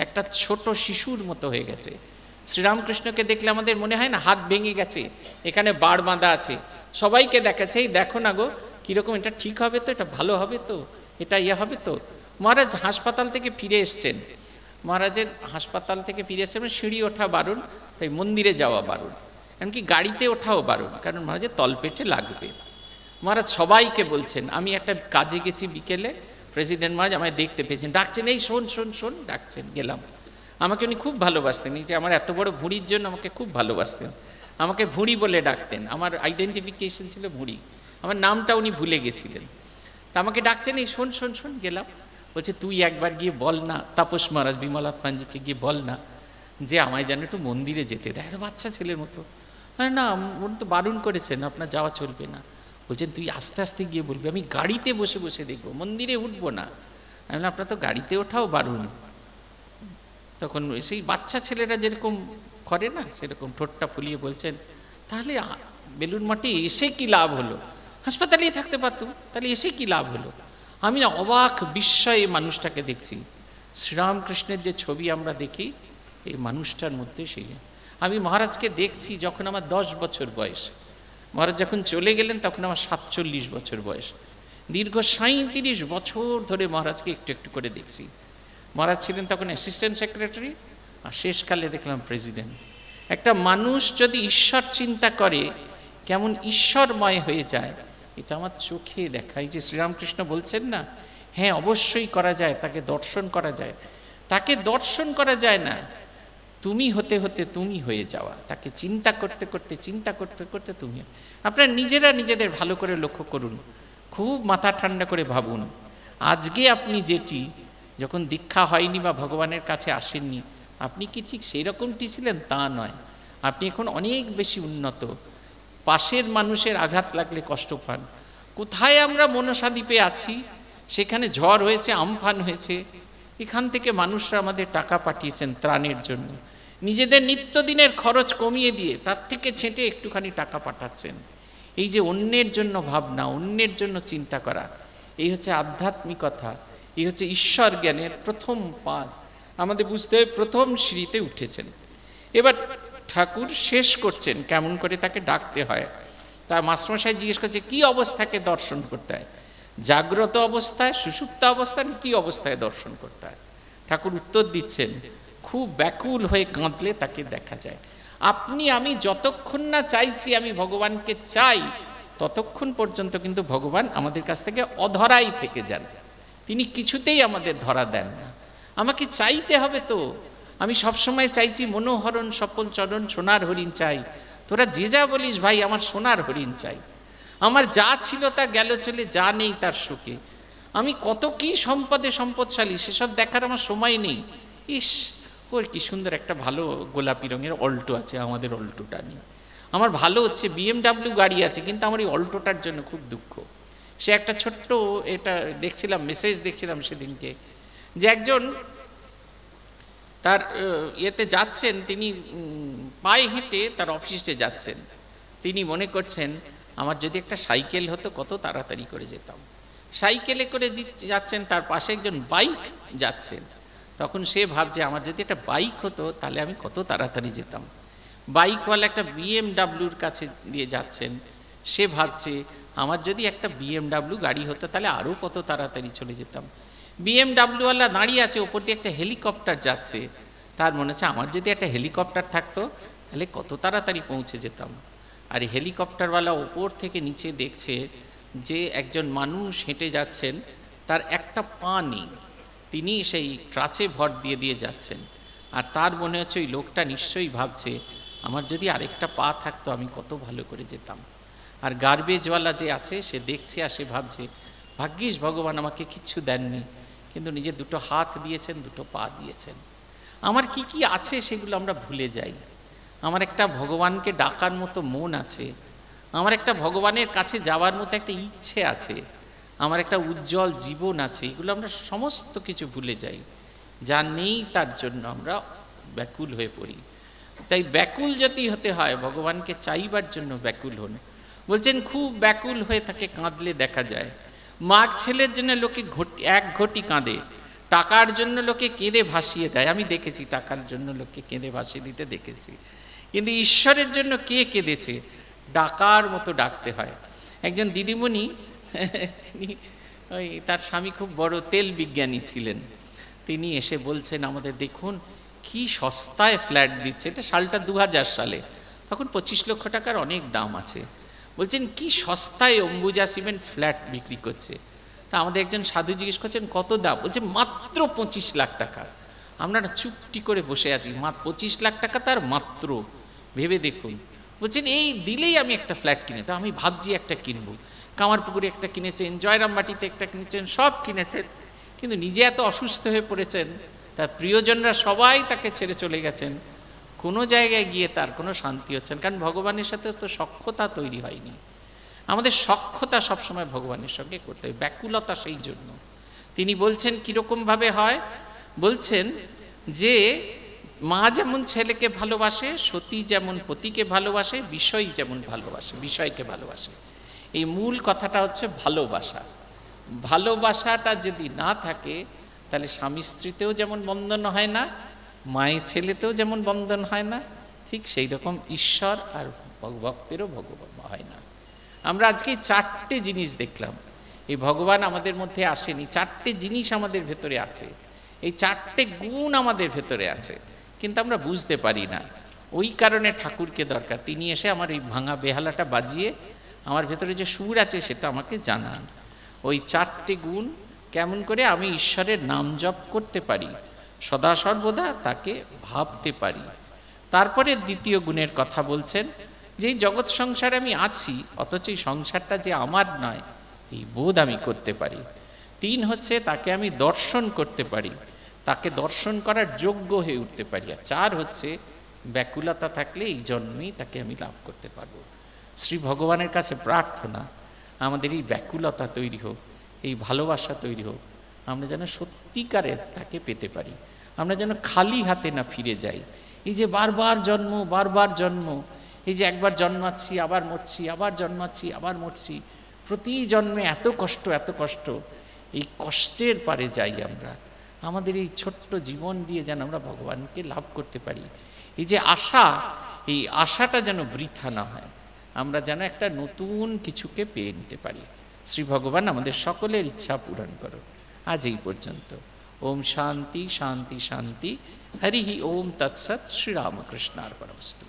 একটা ছোট শিশুর মতো হয়ে গেছে। শ্রীরামকৃষ্ণকে দেখলে আমাদের মনে হয় না হাত ভেঙে গেছে, এখানে বাড় বাঁধা আছে, সবাইকে দেখাচ্ছে এই দেখো না গো কীরকম, এটা ঠিক হবে তো, এটা ভালো হবে তো, এটা ইয়ে হবে তো। মহারাজ হাসপাতাল থেকে ফিরে এসছেন, মহারাজের হাসপাতাল থেকে ফিরে এসছেন, সিঁড়ি ওঠা বারণ, তাই মন্দিরে যাওয়া বারণ, এমনকি গাড়িতে ওঠাও বারণ, কারণ মহারাজের তলপেটে লাগবে। মহারাজ সবাইকে বলছেন, আমি একটা কাজে গেছি বিকেলে, প্রেসিডেন্ট মহারাজ আমায় দেখতে পেয়েছেন, ডাকছেন এই শোন শোন শোন, ডাকছেন, গেলাম। আমাকে উনি খুব ভালোবাসতেন, এই যে আমার এত বড় ভুঁড়ির জন্য আমাকে খুব ভালোবাসতেন, আমাকে ভুঁড়ি বলে ডাকতেন, আমার আইডেন্টিফিকেশন ছিল ভুঁড়ি, আমার নামটা উনি ভুলে গেছিলেন। তা আমাকে ডাকছেন এই শোন শোন শোন, গেলাম। বলছে তুই একবার গিয়ে বল না তাপস মহারাজ বিমলাত্মানজিকে গিয়ে বল না যে আমায় যেন একটু মন্দিরে যেতে দেয়, একটা বাচ্চা ছেলের মতো। আরে না, উনি তো বারণ করেছেন, আপনার যাওয়া চলবে না। বলছেন তুই আস্তে আস্তে গিয়ে বলবি, আমি গাড়িতে বসে বসে দেখবো, মন্দিরে উঠবো না। আমি বললাম আপনার তো গাড়িতে ওঠাও বারণ। তখন সেই বাচ্চা ছেলেরা যেরকম করে না, সেরকম ঠোঁটটা ফুলিয়ে বলছেন তাহলে বেলুড় মঠে এসে কি লাভ হলো, হাসপাতালেই থাকতে পারতুম, তাহলে এসে কি লাভ হলো। আমি না অবাক বিস্ময়ে মানুষটাকে দেখছি, শ্রীরামকৃষ্ণের যে ছবি আমরা দেখি এই মানুষটার মধ্যে সেই। আমি মহারাজকে দেখছি যখন আমার 10 বছর বয়স, মহারাজ যখন চলে গেলেন তখন আমার 47 বছর বয়স, দীর্ঘ 37 বছর ধরে মহারাজকে একটু একটু করে দেখছি। মহারাজ ছিলেন তখন অ্যাসিস্ট্যান্ট সেক্রেটারি, আর শেষকালে দেখলাম প্রেসিডেন্ট। একটা মানুষ যদি ঈশ্বর চিন্তা করে কেমন ঈশ্বরময় হয়ে যায়, এটা আমার চোখে দেখা। এই যে শ্রীরামকৃষ্ণ বলছেন না, হ্যাঁ অবশ্যই করা যায়, তাকে দর্শন করা যায়, তাকে দর্শন করা যায় না, তুমি হতে হতে তুমি হয়ে যাওয়া, তাকে চিন্তা করতে করতে চিন্তা করতে করতে তুমি। আপনারা নিজেরা নিজেদের ভালো করে লক্ষ্য করুন, খুব মাথা ঠান্ডা করে ভাবুন, আজকে আপনি যেটি, যখন দীক্ষা হয়নি বা ভগবানের কাছে আসেননি, আপনি কি ঠিক সেই রকমটি ছিলেন? তা নয়, আপনি এখন অনেক বেশি উন্নত। পাশের মানুষের আঘাত লাগলে কষ্ট পান। কোথায় আমরা মনসা দ্বীপে আছি, সেখানে ঝড় হয়েছে, আমফান হয়েছে, এখান থেকে মানুষরা আমাদের টাকা পাঠিয়েছেন ত্রাণের জন্য, নিজেদের নিত্যদিনের খরচ কমিয়ে দিয়ে তার থেকে ছেঁটে একটুখানি টাকা পাঠাচ্ছেন। এই যে অন্যের জন্য ভাবনা, অন্যের জন্য চিন্তা করা, এই হচ্ছে আধ্যাত্মিকতা, এই হচ্ছে ঈশ্বর জ্ঞানের প্রথম পাদ। আমাদের বুঝতে হবে প্রথম সিঁড়িতে উঠেছেন। এবার ঠাকুর শেষ করছেন কেমন করে তাকে ডাকতে হয়। তা মাস্টারমশাই জিজ্ঞেস করছে কি অবস্থাকে দর্শন করতে হয়, জাগ্রত অবস্থায়, সুষুপ্ত অবস্থায়, কি অবস্থায় দর্শন করতে হয়। ঠাকুর উত্তর দিচ্ছেন, খুব ব্যাকুল হয়ে কাঁদলে তাকে দেখা যায়। আপনি আমি যতক্ষণ না চাইছি আমি ভগবানকে চাই, ততক্ষণ পর্যন্ত কিন্তু ভগবান আমাদের কাছ থেকে অধরাই থেকে যান, তিনি কিছুতেই আমাদের ধরা দেন না। আমাকে চাইতে হবে তো, আমি সবসময় চাইছি মনোহরণ সফল চরণ সোনার হরিণ চাই, তোরা যে যা বলিস ভাই আমার সোনার হরিণ চাই, আমার যা ছিল তা গেল চলে, যা নেই তার সুখে, আমি কত কি সম্পদে সম্পদশালী সেসব দেখার আমার সময় নেই। ইস ওর কি সুন্দর একটা ভালো গোলাপি রঙের অল্টো আছে, আমাদের অল্টোটা নেই। আমার ভালো হচ্ছে BMW গাড়ি আছে, কিন্তু আমার এই অল্টোটার জন্য খুব দুঃখ। সে একটা ছোট্ট এটা দেখছিলাম, মেসেজ দেখছিলাম সেদিনকে, যে একজন তার ইয়েতে যাচ্ছেন, তিনি পায়ে হেঁটে তার অফিসে যাচ্ছেন, তিনি মনে করছেন আমার যদি একটা সাইকেল হতো কত তাড়াতাড়ি করে যেতাম। সাইকেলে করে যাচ্ছেন, তার পাশে একজন বাইক যাচ্ছেন, তখন সে ভাবছে আমার যদি একটা বাইক হতো তাহলে আমি কত তাড়াতাড়ি যেতাম। বাইকওয়ালা একটা BMWর কাছে দিয়ে যাচ্ছেন, সে ভাবছে আমার যদি একটা BMW গাড়ি হতো তাহলে আরও কত তাড়াতাড়ি চলে যেতাম। BMWওয়ালা দাঁড়িয়ে আছে, ওপর দিয়ে একটা হেলিকপ্টার যাচ্ছে, তার মনে হচ্ছে আমার যদি একটা হেলিকপ্টার থাকতো তাহলে কত তাড়াতাড়ি পৌঁছে যেতাম। আর এই হেলিকপ্টারওয়ালা ওপর থেকে নিচে দেখছে যে একজন মানুষ হেঁটে যাচ্ছেন, তার একটা পা নেই, তিনি সেই ক্রাচে ভর দিয়ে দিয়ে যাচ্ছেন। আর তার মনে হচ্ছে ওই লোকটা নিশ্চয়ই ভাবছে আমার যদি আরেকটা পা থাকতো আমি কত ভালো করে যেতাম। আর গার্বেজওয়ালা যে আছে সে দেখছে আর সে ভাবছে ভাগ্যিস ভগবান আমাকে কিচ্ছু দেননি, কিন্তু নিজের দুটো হাত দিয়েছেন, দুটো পা দিয়েছেন। আমার কি কি আছে সেগুলো আমরা ভুলে যাই। আমার একটা ভগবানকে ডাকার মতো মন আছে, আমার একটা ভগবানের কাছে যাওয়ার মতো একটা ইচ্ছে আছে, আমার একটা উজ্জ্বল জীবন আছে। এগুলো আমরা সমস্ত কিছু ভুলে যাই। যা নেই তার জন্য আমরা ব্যাকুল হয়ে পড়ি। তাই ব্যাকুল যদি হতে হয় ভগবানকে চাইবার জন্য ব্যাকুল হন। বলছেন খুব ব্যাকুল হয়ে তাকে কাঁদলে দেখা যায়। মাঘ ছেলের জন্য লোকে এক ঘটি কাঁদে, টাকার জন্য লোকে কেঁদে ভাসিয়ে দেয়। আমি দেখেছি টাকার জন্য লোককে কেঁদে ভাসিয়ে দিতে দেখেছি, কিন্তু ঈশ্বরের জন্য কে কেঁদেছে? ডাকার মতো ডাকতে হয়। একজন দিদিমণি, তিনি ওই তার স্বামী খুব বড় তেল বিজ্ঞানী ছিলেন, তিনি এসে বলছেন আমাদের দেখুন কি সস্তায় ফ্ল্যাট দিচ্ছে। এটা সালটা 2000 সালে, তখন 25 লক্ষ টাকার অনেক দাম আছে। বলছেন কি সস্তায় অম্বুজা সিমেন্ট ফ্ল্যাট বিক্রি করছে। তা আমাদের একজন সাধু জিজ্ঞেস করছেন কত দাম? বলছে মাত্র 25 লাখ টাকা। আমরা চুপটি করে বসে আছি, 25 লাখ টাকা তার মাত্র, ভেবে দেখুন। বলছেন এই দিলেই আমি একটা ফ্ল্যাট কিনে, তো আমি ভাবছি একটা কিনবো। কামারপুকুরে একটা কিনেছেন, জয়রামবাটিতে একটা কিনেছেন, সব কিনেছেন, কিন্তু নিজে এত অসুস্থ হয়ে পড়েছেন, তার প্রিয়জনরা সবাই তাকে ছেড়ে চলে গেছেন। কোনো জায়গায় গিয়ে তার কোনো শান্তি হচ্ছে না, কারণ ভগবানের সাথে তো সখ্যতা তৈরি হয়নি। আমাদের সখ্যতা সবসময় ভগবানের সঙ্গে করতে হবে, ব্যাকুলতা সেই জন্য। তিনি বলছেন কীরকমভাবে হয়, বলছেন যে মা যেমন ছেলেকে ভালোবাসে, সতী যেমন পতিকে ভালোবাসে, বিষয় যেমন ভালোবাসে, বিষয়কে ভালোবাসে। এই মূল কথাটা হচ্ছে ভালোবাসা। ভালোবাসাটা যদি না থাকে তাহলে স্বামী স্ত্রীতেও যেমন বন্ধন হয় না, মায়ের ছেলেতেও যেমন বন্ধন হয় না, ঠিক সেই রকম ঈশ্বর আর ভক্তেরও ভগবান হয় না। আমরা আজকে 4টে জিনিস দেখলাম। এই ভগবান আমাদের মধ্যে আসেনি, 4টে জিনিস আমাদের ভেতরে আছে, এই 4টে গুণ আমাদের ভেতরে আছে, কিন্তু আমরা বুঝতে পারি না। ওই কারণে ঠাকুরকে দরকার, তিনি এসে আমার এই ভাঙা বেহালাটা বাজিয়ে আমার ভেতরে যে সুর আছে সেটা আমাকে জানান। ওই 4টে গুণ কেমন করে আমি ঈশ্বরের নাম জপ করতে পারি, সদা সর্বদা তাকে ভাবতে পারি। তারপরে দ্বিতীয় গুণের কথা বলছেন যে এই জগৎ সংসারে আমি আছি, অথচ এই সংসারটা যে আমার নয় এই বোধ আমি করতে পারি। 3 হচ্ছে তাকে আমি দর্শন করতে পারি, তাকে দর্শন করার যোগ্য হয়ে উঠতে পারি। আর 4 হচ্ছে ব্যাকুলতা থাকলে এই জন্মেই তাকে আমি লাভ করতে পারবো। শ্রী ভগবানের কাছে প্রার্থনা আমাদের এই ব্যাকুলতা তৈরি হোক, এই ভালোবাসা তৈরি হোক, আমরা যেন সত্যিকারে তাকে পেতে পারি, আমরা যেন খালি হাতে না ফিরে যাই। এই যে বারবার জন্ম, বারবার জন্ম, এই যে একবার জন্মাচ্ছি আবার মরছি, আবার জন্মাচ্ছি আবার মরছি, প্রতি জন্মে এত কষ্ট, এত কষ্ট, এই কষ্টের পারে যাই আমরা। আমাদের এই ছোট্ট জীবন দিয়ে যেন আমরা ভগবানকে লাভ করতে পারি। এই যে আশা, এই আশাটা যেন বৃথা না হয়, আমরা যেন একটা নতুন কিছুকে পেয়ে নিতে পারি। শ্রী ভগবান আমাদের সকলের ইচ্ছা পূরণ করো। আজ এই পর্যন্ত। ওম শান্তি শান্তি শান্তি। হরি ওম তৎসৎ। শ্রীরামকৃষ্ণার্পণমস্তু।